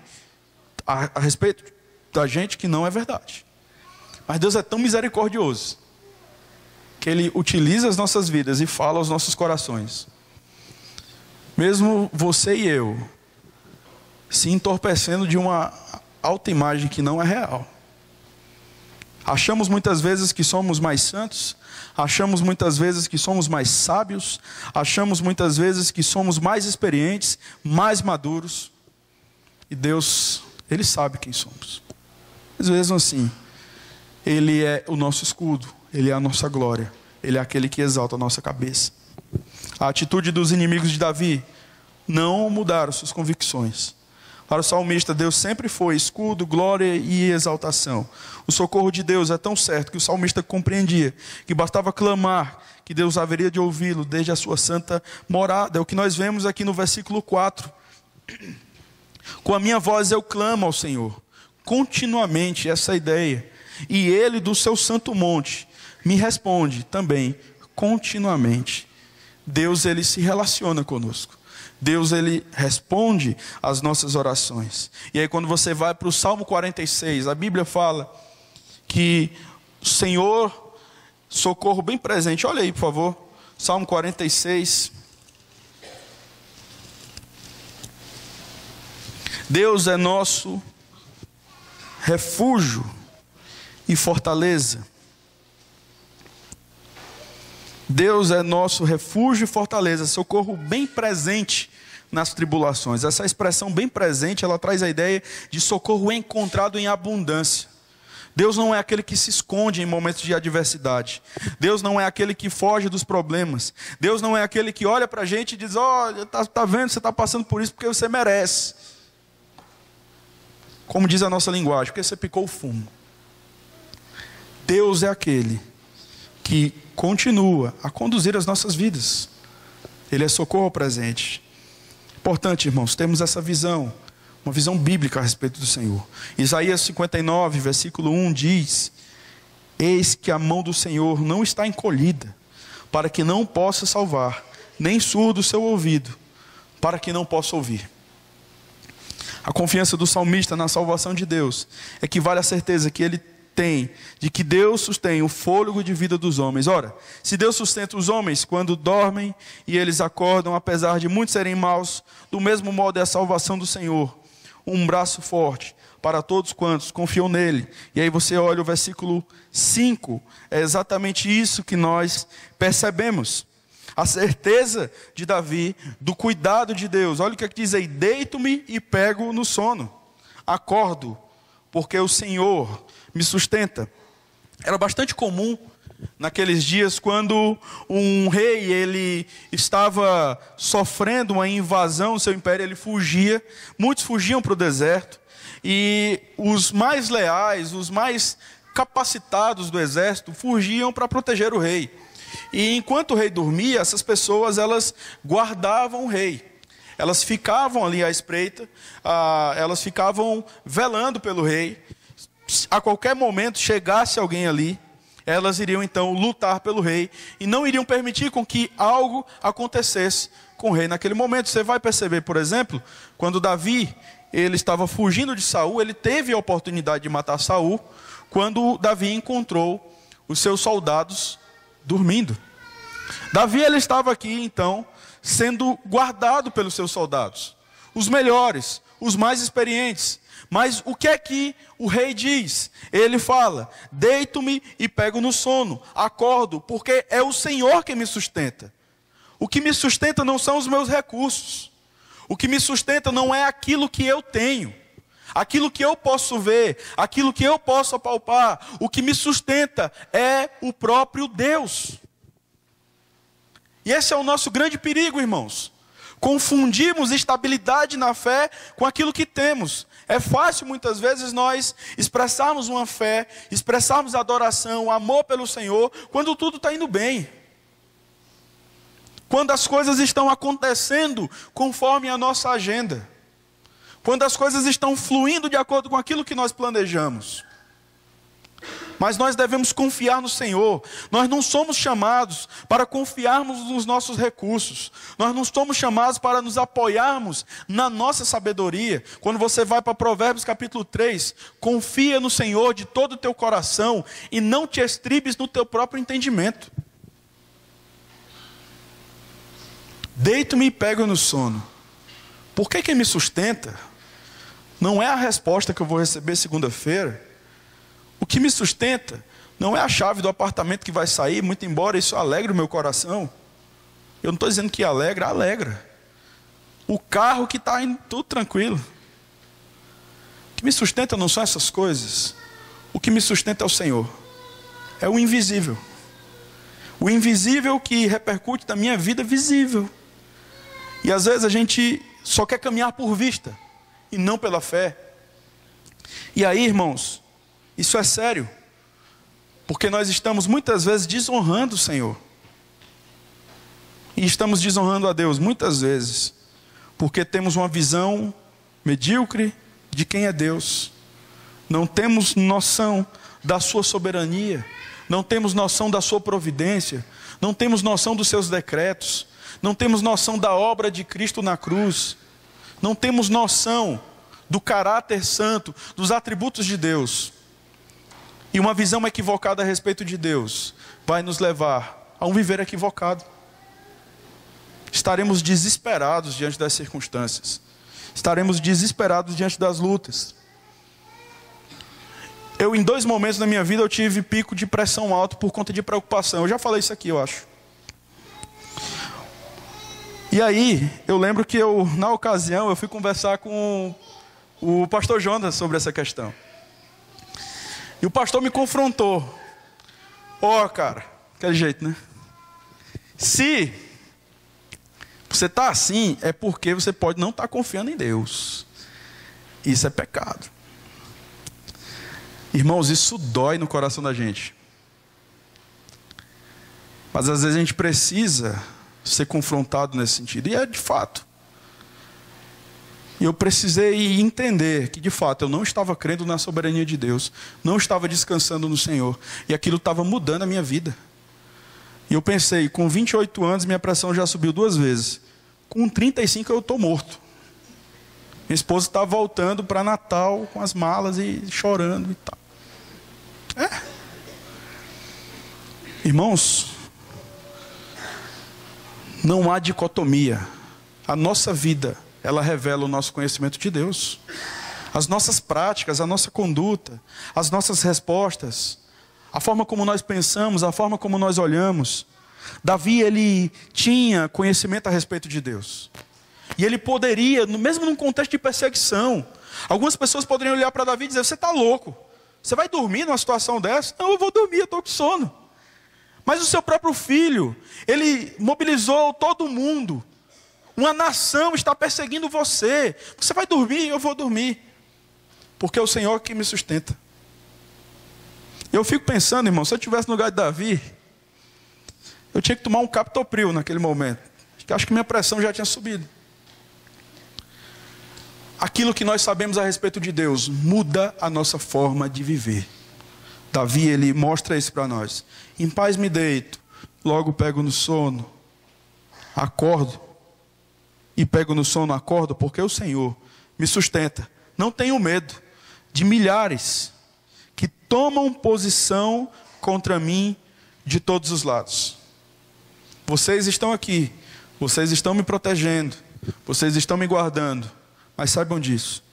a respeito da gente que não é verdade. Mas Deus é tão misericordioso que Ele utiliza as nossas vidas e fala aos nossos corações. Mesmo você e eu se entorpecendo de uma autoimagem que não é real. Achamos muitas vezes que somos mais santos, achamos muitas vezes que somos mais sábios, achamos muitas vezes que somos mais experientes, mais maduros. E Deus, Ele sabe quem somos. Mas mesmo assim, Ele é o nosso escudo, Ele é a nossa glória, Ele é aquele que exalta a nossa cabeça. A atitude dos inimigos de Davi não mudaram suas convicções. Para o salmista, Deus sempre foi escudo, glória e exaltação. O socorro de Deus é tão certo que o salmista compreendia que bastava clamar, que Deus haveria de ouvi-lo desde a sua santa morada. É o que nós vemos aqui no versículo 4. Com a minha voz eu clamo ao Senhor, continuamente, essa ideia. E Ele do seu santo monte me responde também continuamente. Deus, ele se relaciona conosco. Deus, ele responde às nossas orações. E aí quando você vai para o Salmo 46, a Bíblia fala que o Senhor, socorro bem presente. Olha aí, por favor, Salmo 46. Deus é nosso refúgio e fortaleza. Deus é nosso refúgio e fortaleza, socorro bem presente nas tribulações. Essa expressão bem presente, ela traz a ideia de socorro encontrado em abundância. Deus não é aquele que se esconde em momentos de adversidade. Deus não é aquele que foge dos problemas. Deus não é aquele que olha para a gente e diz: olha, tá vendo, você está passando por isso porque você merece. Como diz a nossa linguagem, porque você picou o fumo. Deus é aquele que continua a conduzir as nossas vidas. Ele é socorro presente. Importante, irmãos, temos essa visão, uma visão bíblica a respeito do Senhor. Isaías 59, versículo 1 diz: eis que a mão do Senhor não está encolhida, para que não possa salvar, nem surdo o seu ouvido, para que não possa ouvir. A confiança do salmista na salvação de Deus equivale à certeza que ele tem de que Deus sustém o fôlego de vida dos homens. Ora, se Deus sustenta os homens quando dormem e eles acordam, apesar de muitos serem maus, do mesmo modo é a salvação do Senhor, um braço forte para todos quantos confiam nele. E aí você olha o versículo 5, é exatamente isso que nós percebemos. A certeza de Davi do cuidado de Deus. Olha o que diz aí: deito-me e pego no sono, acordo, porque o Senhor me sustenta. Era bastante comum naqueles dias, quando um rei ele estava sofrendo uma invasão, seu império, ele fugia. Muitos fugiam para o deserto, e os mais leais, os mais capacitados do exército fugiam para proteger o rei. E enquanto o rei dormia, essas pessoas, elas guardavam o rei. Elas ficavam ali à espreita, elas ficavam velando pelo rei. A qualquer momento chegasse alguém ali, elas iriam então lutar pelo rei e não iriam permitir com que algo acontecesse com o rei naquele momento. Você vai perceber, por exemplo, quando Davi ele estava fugindo de Saul, ele teve a oportunidade de matar Saul, quando Davi encontrou os seus soldados dormindo. Davi ele estava aqui então sendo guardado pelos seus soldados, os melhores, os mais experientes. Mas o que é que o rei diz? Ele fala: deito-me e pego no sono, acordo, porque é o Senhor que me sustenta. O que me sustenta não são os meus recursos. O que me sustenta não é aquilo que eu tenho, aquilo que eu posso ver, aquilo que eu posso apalpar. O que me sustenta é o próprio Deus. E esse é o nosso grande perigo, irmãos. Confundimos estabilidade na fé com aquilo que temos. É fácil muitas vezes nós expressarmos uma fé, expressarmos adoração, amor pelo Senhor, quando tudo está indo bem. Quando as coisas estão acontecendo conforme a nossa agenda. Quando as coisas estão fluindo de acordo com aquilo que nós planejamos. Mas nós devemos confiar no Senhor. Nós não somos chamados para confiarmos nos nossos recursos. Nós não somos chamados para nos apoiarmos na nossa sabedoria. Quando você vai para Provérbios capítulo 3, confia no Senhor de todo o teu coração e não te estribes no teu próprio entendimento. Deito-me e pego no sono. Por que quem me sustenta não é a resposta que eu vou receber segunda-feira. O que me sustenta não é a chave do apartamento que vai sair, muito embora isso alegre o meu coração. Eu não estou dizendo que alegra. O carro que está indo tudo tranquilo. O que me sustenta não são essas coisas. O que me sustenta é o Senhor. É o invisível. O invisível que repercute na minha vida visível. E às vezes a gente só quer caminhar por vista e não pela fé. E aí, irmãos, isso é sério, porque nós estamos muitas vezes desonrando o Senhor. E estamos desonrando a Deus muitas vezes, porque temos uma visão medíocre de quem é Deus. Não temos noção da sua soberania. não temos noção da sua providência, não temos noção dos seus decretos, não temos noção da obra de Cristo na cruz, não temos noção do caráter santo, dos atributos de Deus. E uma visão equivocada a respeito de Deus vai nos levar a um viver equivocado. Estaremos desesperados diante das circunstâncias. Estaremos desesperados diante das lutas. Em 2 momentos da minha vida, eu tive pico de pressão alta por conta de preocupação. Eu já falei isso aqui, eu acho. E aí, eu lembro que na ocasião, eu fui conversar com o pastor Jonas sobre essa questão. E o pastor me confrontou. Cara, aquele jeito, né? Se você está assim, é porque você pode não estar confiando em Deus. Isso é pecado. Irmãos, isso dói no coração da gente. Mas às vezes a gente precisa ser confrontado nesse sentido. E é de fato. E eu precisei entender que de fato eu não estava crendo na soberania de Deus. Não estava descansando no Senhor. E aquilo estava mudando a minha vida. E eu pensei, com 28 anos minha pressão já subiu 2 vezes. Com 35 eu estou morto. Minha esposa está voltando para Natal com as malas e chorando e tal. Irmãos, não há dicotomia. A nossa vida, ela revela o nosso conhecimento de Deus. As nossas práticas, a nossa conduta, as nossas respostas, a forma como nós pensamos, a forma como nós olhamos. Davi, ele tinha conhecimento a respeito de Deus. E ele poderia, mesmo num contexto de perseguição, algumas pessoas poderiam olhar para Davi e dizer: você está louco? Você vai dormir numa situação dessa? Não, eu vou dormir, eu estou com sono. Mas o seu próprio filho, ele mobilizou todo mundo. Uma nação está perseguindo você. Você vai dormir? Eu vou dormir. Porque é o Senhor que me sustenta. Eu fico pensando, irmão, se eu estivesse no lugar de Davi, eu tinha que tomar um captopril naquele momento. Acho que minha pressão já tinha subido. Aquilo que nós sabemos a respeito de Deus muda a nossa forma de viver. Davi, ele mostra isso para nós. Em paz me deito, logo pego no sono, acordo, e pego no sono, acordo, porque o Senhor me sustenta. Não tenho medo de milhares que tomam posição contra mim de todos os lados. Vocês estão aqui, vocês estão me protegendo, vocês estão me guardando, mas saibam disso.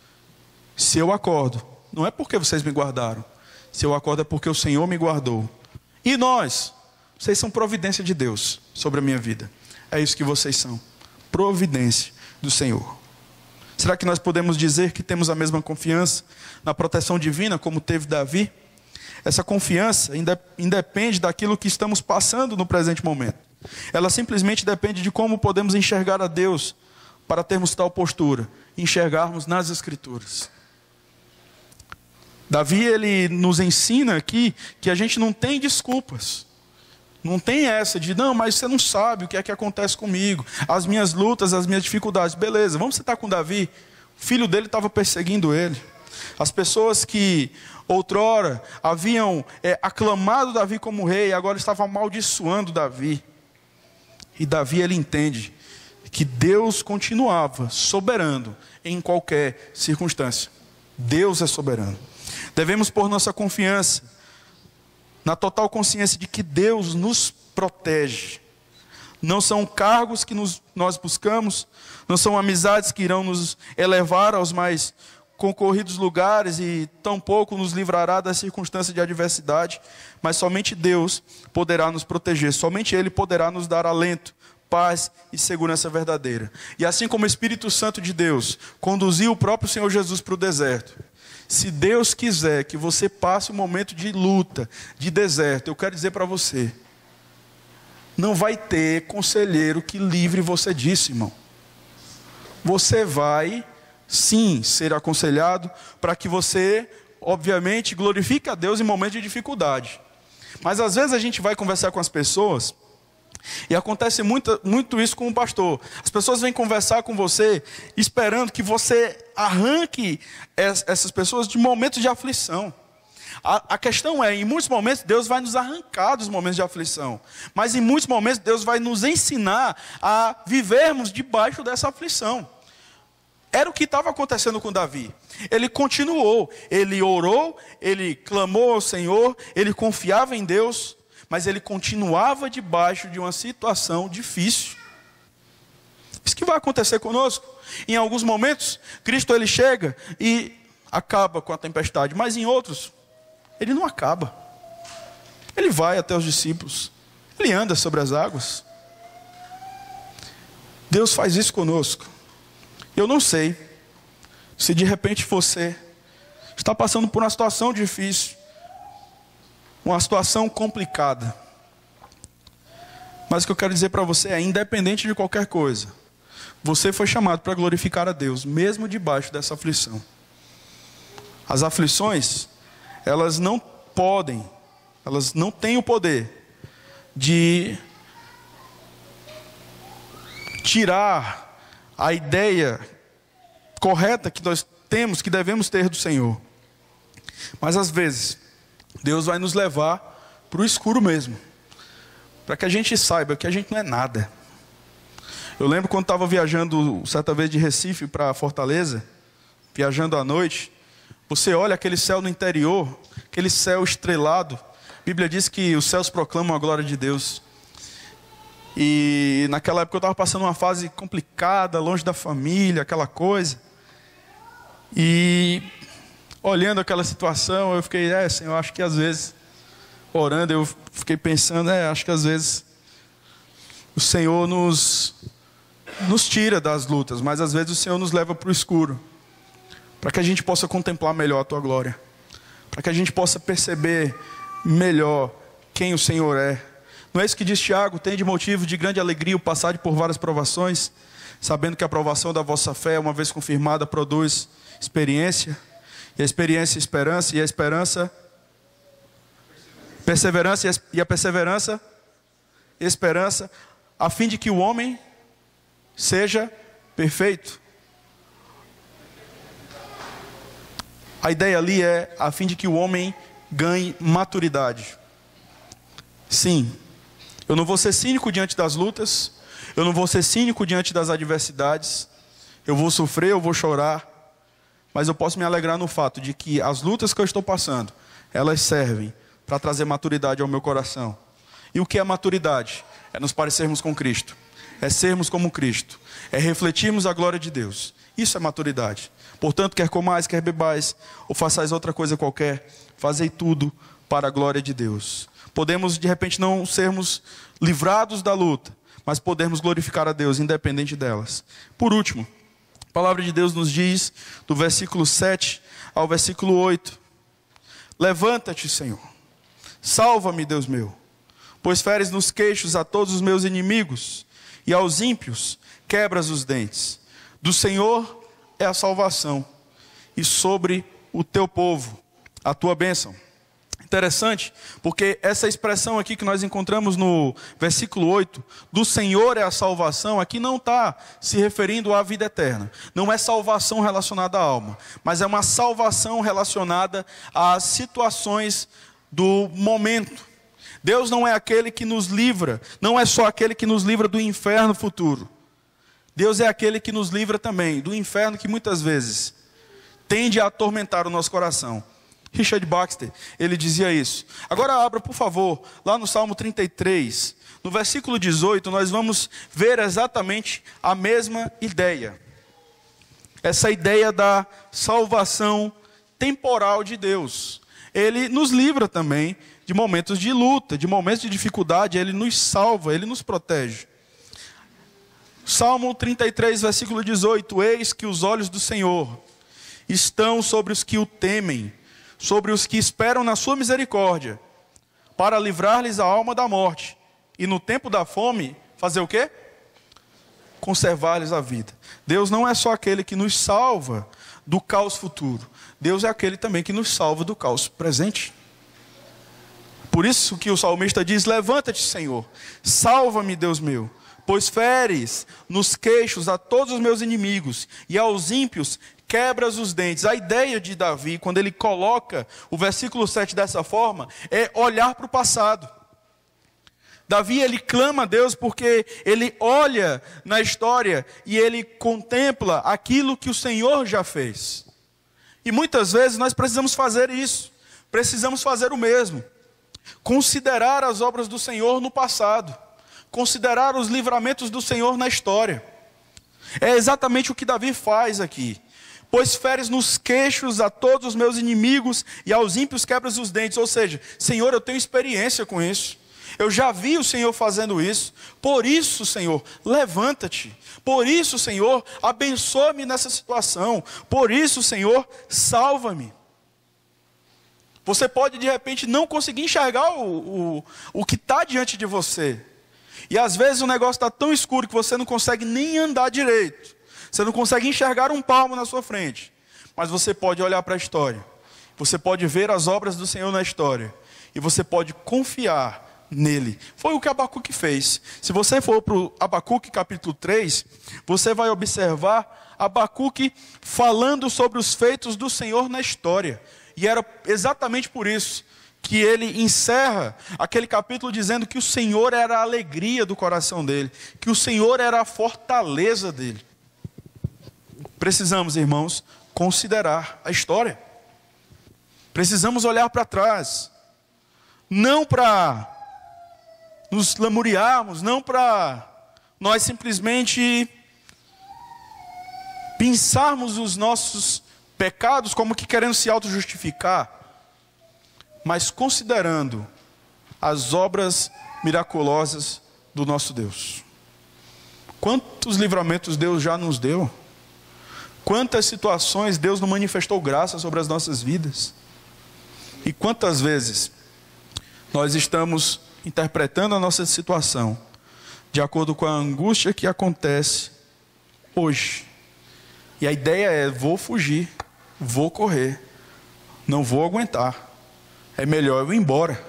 Se eu acordo, não é porque vocês me guardaram. Se eu acordo é porque o Senhor me guardou. E vocês são providência de Deus sobre a minha vida. É isso que vocês são. Providência do Senhor. Será que nós podemos dizer que temos a mesma confiança na proteção divina como teve Davi? Essa confiança independe daquilo que estamos passando no presente momento. Ela simplesmente depende de como podemos enxergar a Deus para termos tal postura. Enxergarmos nas Escrituras. Davi, ele nos ensina aqui que a gente não tem desculpas. Não tem essa de, não, mas você não sabe o que é que acontece comigo. As minhas lutas, as minhas dificuldades. Beleza, vamos sentar com Davi. O filho dele estava perseguindo ele. As pessoas que outrora haviam aclamado Davi como rei, agora estavam amaldiçoando Davi. E Davi, ele entende que Deus continuava soberano em qualquer circunstância. Deus é soberano. Devemos pôr nossa confiança na total consciência de que Deus nos protege. Não são cargos que nós buscamos, não são amizades que irão nos elevar aos mais concorridos lugares e tampouco nos livrará das circunstâncias de adversidade, mas somente Deus poderá nos proteger, somente Ele poderá nos dar alento, paz e segurança verdadeira. E assim como o Espírito Santo de Deus conduziu o próprio Senhor Jesus para o deserto, se Deus quiser que você passe um momento de luta, de deserto, eu quero dizer para você, não vai ter conselheiro que livre você disso, irmão. Você vai, sim, ser aconselhado para que você, obviamente, glorifique a Deus em momentos de dificuldade. Mas às vezes a gente vai conversar com as pessoas e acontece muito isso com o pastor. As pessoas vêm conversar com você esperando que você arranque essas pessoas de momentos de aflição. A questão é, em muitos momentos Deus vai nos arrancar dos momentos de aflição, mas em muitos momentos Deus vai nos ensinar a vivermos debaixo dessa aflição. Era o que estava acontecendo com Davi. Ele continuou, ele orou, ele clamou ao Senhor, ele confiava em Deus, mas ele continuava debaixo de uma situação difícil. Isso que vai acontecer conosco. Em alguns momentos, Cristo ele chega e acaba com a tempestade, mas em outros, ele não acaba. Ele vai até os discípulos, ele anda sobre as águas. Deus faz isso conosco. Eu não sei se de repente você está passando por uma situação difícil, uma situação complicada. Mas o que eu quero dizer para você é, independente de qualquer coisa, você foi chamado para glorificar a Deus, mesmo debaixo dessa aflição. As aflições, elas não têm o poder de tirar a ideia correta que nós temos, que devemos ter do Senhor. Mas às vezes, Deus vai nos levar para o escuro mesmo, para que a gente saiba que a gente não é nada. Eu lembro quando estava viajando, certa vez de Recife para Fortaleza, viajando à noite, você olha aquele céu no interior, aquele céu estrelado. A Bíblia diz que os céus proclamam a glória de Deus. E naquela época eu estava passando uma fase complicada, longe da família, aquela coisa. E olhando aquela situação, eu fiquei, Senhor, acho que às vezes, orando, eu fiquei pensando, acho que às vezes o Senhor nos tira das lutas, mas às vezes o Senhor nos leva para o escuro, para que a gente possa contemplar melhor a Tua glória, para que a gente possa perceber melhor quem o Senhor é. Não é isso que diz Tiago? Tem de motivo de grande alegria o passar por várias provações, sabendo que a provação da vossa fé, uma vez confirmada, produz experiência, e a experiência esperança, e a esperança perseverança, e a perseverança esperança, a fim de que o homem seja perfeito. A ideia ali é a fim de que o homem ganhe maturidade. Sim, eu não vou ser cínico diante das lutas, eu não vou ser cínico diante das adversidades, eu vou sofrer, eu vou chorar, mas eu posso me alegrar no fato de que as lutas que eu estou passando, elas servem para trazer maturidade ao meu coração. E o que é maturidade? É nos parecermos com Cristo, é sermos como Cristo, é refletirmos a glória de Deus. Isso é maturidade. Portanto, quer comais, quer bebais, ou façais outra coisa qualquer, fazei tudo para a glória de Deus. Podemos de repente não sermos livrados da luta, mas podemos glorificar a Deus independente delas. Por último, a palavra de Deus nos diz, do versículo 7 ao versículo 8, levanta-te, Senhor, salva-me, Deus meu, pois feres nos queixos a todos os meus inimigos, e aos ímpios quebras os dentes. Do Senhor é a salvação, e sobre o teu povo a tua bênção. Interessante, porque essa expressão aqui que nós encontramos no versículo 8, do Senhor é a salvação, aqui não está se referindo à vida eterna. Não é salvação relacionada à alma, mas é uma salvação relacionada às situações do momento. Deus não é aquele que nos livra, não é só aquele que nos livra do inferno futuro. Deus é aquele que nos livra também do inferno que muitas vezes tende a atormentar o nosso coração. Richard Baxter, ele dizia isso. Agora abra, por favor, lá no Salmo 33, no versículo 18, nós vamos ver exatamente a mesma ideia. Essa ideia da salvação temporal de Deus. Ele nos livra também de momentos de luta, de momentos de dificuldade, Ele nos salva, Ele nos protege. Salmo 33, versículo 18, eis que os olhos do Senhor estão sobre os que o temem, sobre os que esperam na sua misericórdia, para livrar-lhes a alma da morte, e no tempo da fome, fazer o quê? Conservar-lhes a vida. Deus não é só aquele que nos salva do caos futuro, Deus é aquele também que nos salva do caos presente. Por isso que o salmista diz, levanta-te, Senhor, salva-me, Deus meu, pois feres nos queixos a todos os meus inimigos, e aos ímpios quebras os dentes. A ideia de Davi, quando ele coloca o versículo 7 dessa forma, é olhar para o passado. Davi, ele clama a Deus porque ele olha na história e ele contempla aquilo que o Senhor já fez. E muitas vezes nós precisamos fazer isso. Precisamos fazer o mesmo. Considerar as obras do Senhor no passado. Considerar os livramentos do Senhor na história. É exatamente o que Davi faz aqui. Pois feres nos queixos a todos os meus inimigos e aos ímpios quebras os dentes. Ou seja, Senhor, eu tenho experiência com isso. Eu já vi o Senhor fazendo isso. Por isso, Senhor, levanta-te. Por isso, Senhor, abençoa-me nessa situação. Por isso, Senhor, salva-me. Você pode, de repente, não conseguir enxergar o que está diante de você. E às vezes o negócio está tão escuro que você não consegue nem andar direito. Você não consegue enxergar um palmo na sua frente. Mas você pode olhar para a história. Você pode ver as obras do Senhor na história. E você pode confiar nele. Foi o que Abacuque fez. Se você for para o Abacuque capítulo 3, você vai observar Abacuque falando sobre os feitos do Senhor na história. E era exatamente por isso que ele encerra aquele capítulo dizendo que o Senhor era a alegria do coração dele, que o Senhor era a fortaleza dele. Precisamos, irmãos, considerar a história. Precisamos olhar para trás. Não para nos lamuriarmos, não para nós simplesmente pensarmos os nossos pecados como que querendo se auto-justificar, mas considerando as obras miraculosas do nosso Deus. Quantos livramentos Deus já nos deu? Quantas situações Deus não manifestou graça sobre as nossas vidas? E quantas vezes nós estamos interpretando a nossa situação de acordo com a angústia que acontece hoje. E a ideia é, vou fugir, vou correr, não vou aguentar. É melhor eu ir embora.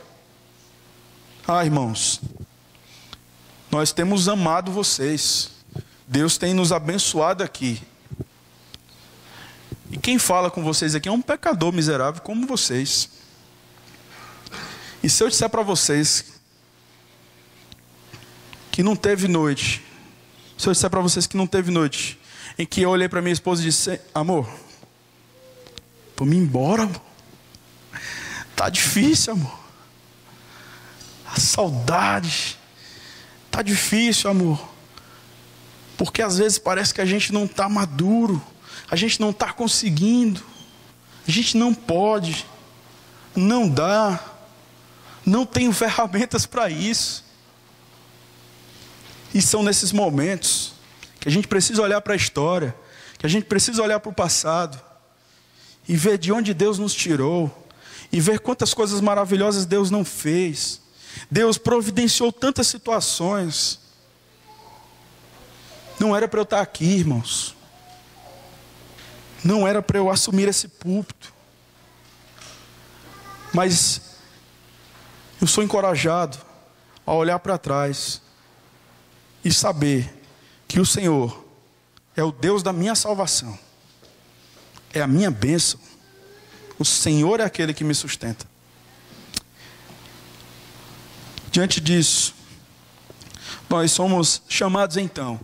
Ah, irmãos, nós temos amado vocês. Deus tem nos abençoado aqui. E quem fala com vocês aqui é um pecador miserável como vocês. E se eu disser para vocês que não teve noite, se eu disser para vocês que não teve noite em que eu olhei para minha esposa e disse, amor, vamos embora, amor. Tá difícil, amor. A saudade. Tá difícil, amor. Porque às vezes parece que a gente não está maduro. A gente não está conseguindo. A gente não pode. Não dá. Não tenho ferramentas para isso. E são nesses momentos que a gente precisa olhar para a história, que a gente precisa olhar para o passado e ver de onde Deus nos tirou, e ver quantas coisas maravilhosas Deus não fez. Deus providenciou tantas situações. Não era para eu estar aqui, irmãos. Não era para eu assumir esse púlpito. Mas eu sou encorajado a olhar para trás e saber que o Senhor é o Deus da minha salvação. É a minha bênção. O Senhor é aquele que me sustenta. Diante disso, nós somos chamados então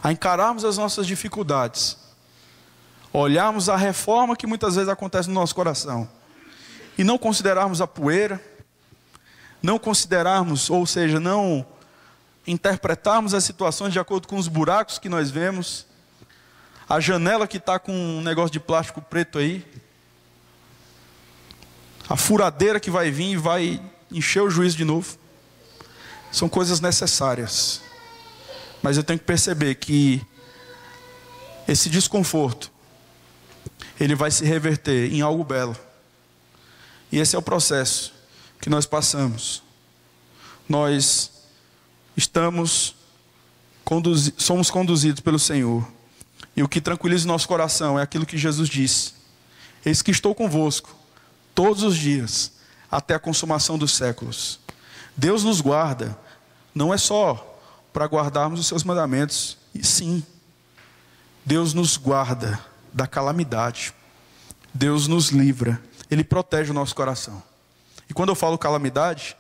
a encararmos as nossas dificuldades, olharmos a reforma que muitas vezes acontece no nosso coração e não considerarmos a poeira, não considerarmos, ou seja, não interpretarmos as situações de acordo com os buracos que nós vemos, a janela que está com um negócio de plástico preto aí, a furadeira que vai vir e vai encher o juízo de novo. São coisas necessárias. Mas eu tenho que perceber que esse desconforto, ele vai se reverter em algo belo. E esse é o processo que nós passamos. Nós somos conduzidos pelo Senhor. E o que tranquiliza o nosso coração é aquilo que Jesus disse: eis que estou convosco todos os dias, até a consumação dos séculos. Deus nos guarda, não é só para guardarmos os seus mandamentos, e sim, Deus nos guarda da calamidade. Deus nos livra, Ele protege o nosso coração. E quando eu falo calamidade,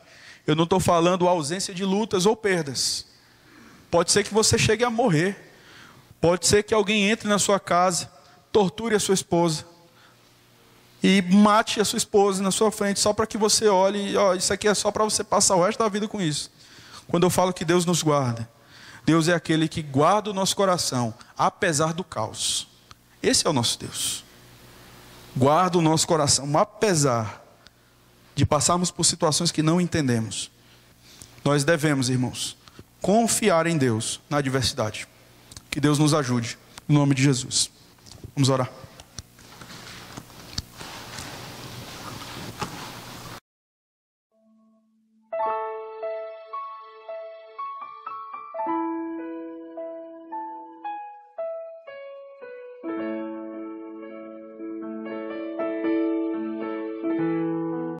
eu não estou falando ausência de lutas ou perdas. Pode ser que você chegue a morrer. Pode ser que alguém entre na sua casa, torture a sua esposa e mate a sua esposa na sua frente, só para que você olhe, isso aqui é só para você passar o resto da vida com isso. Quando eu falo que Deus nos guarda, Deus é aquele que guarda o nosso coração, apesar do caos. Esse é o nosso Deus. Guarda o nosso coração, apesar de passarmos por situações que não entendemos. Nós devemos, irmãos, confiar em Deus na adversidade. Que Deus nos ajude, em nome de Jesus. Vamos orar.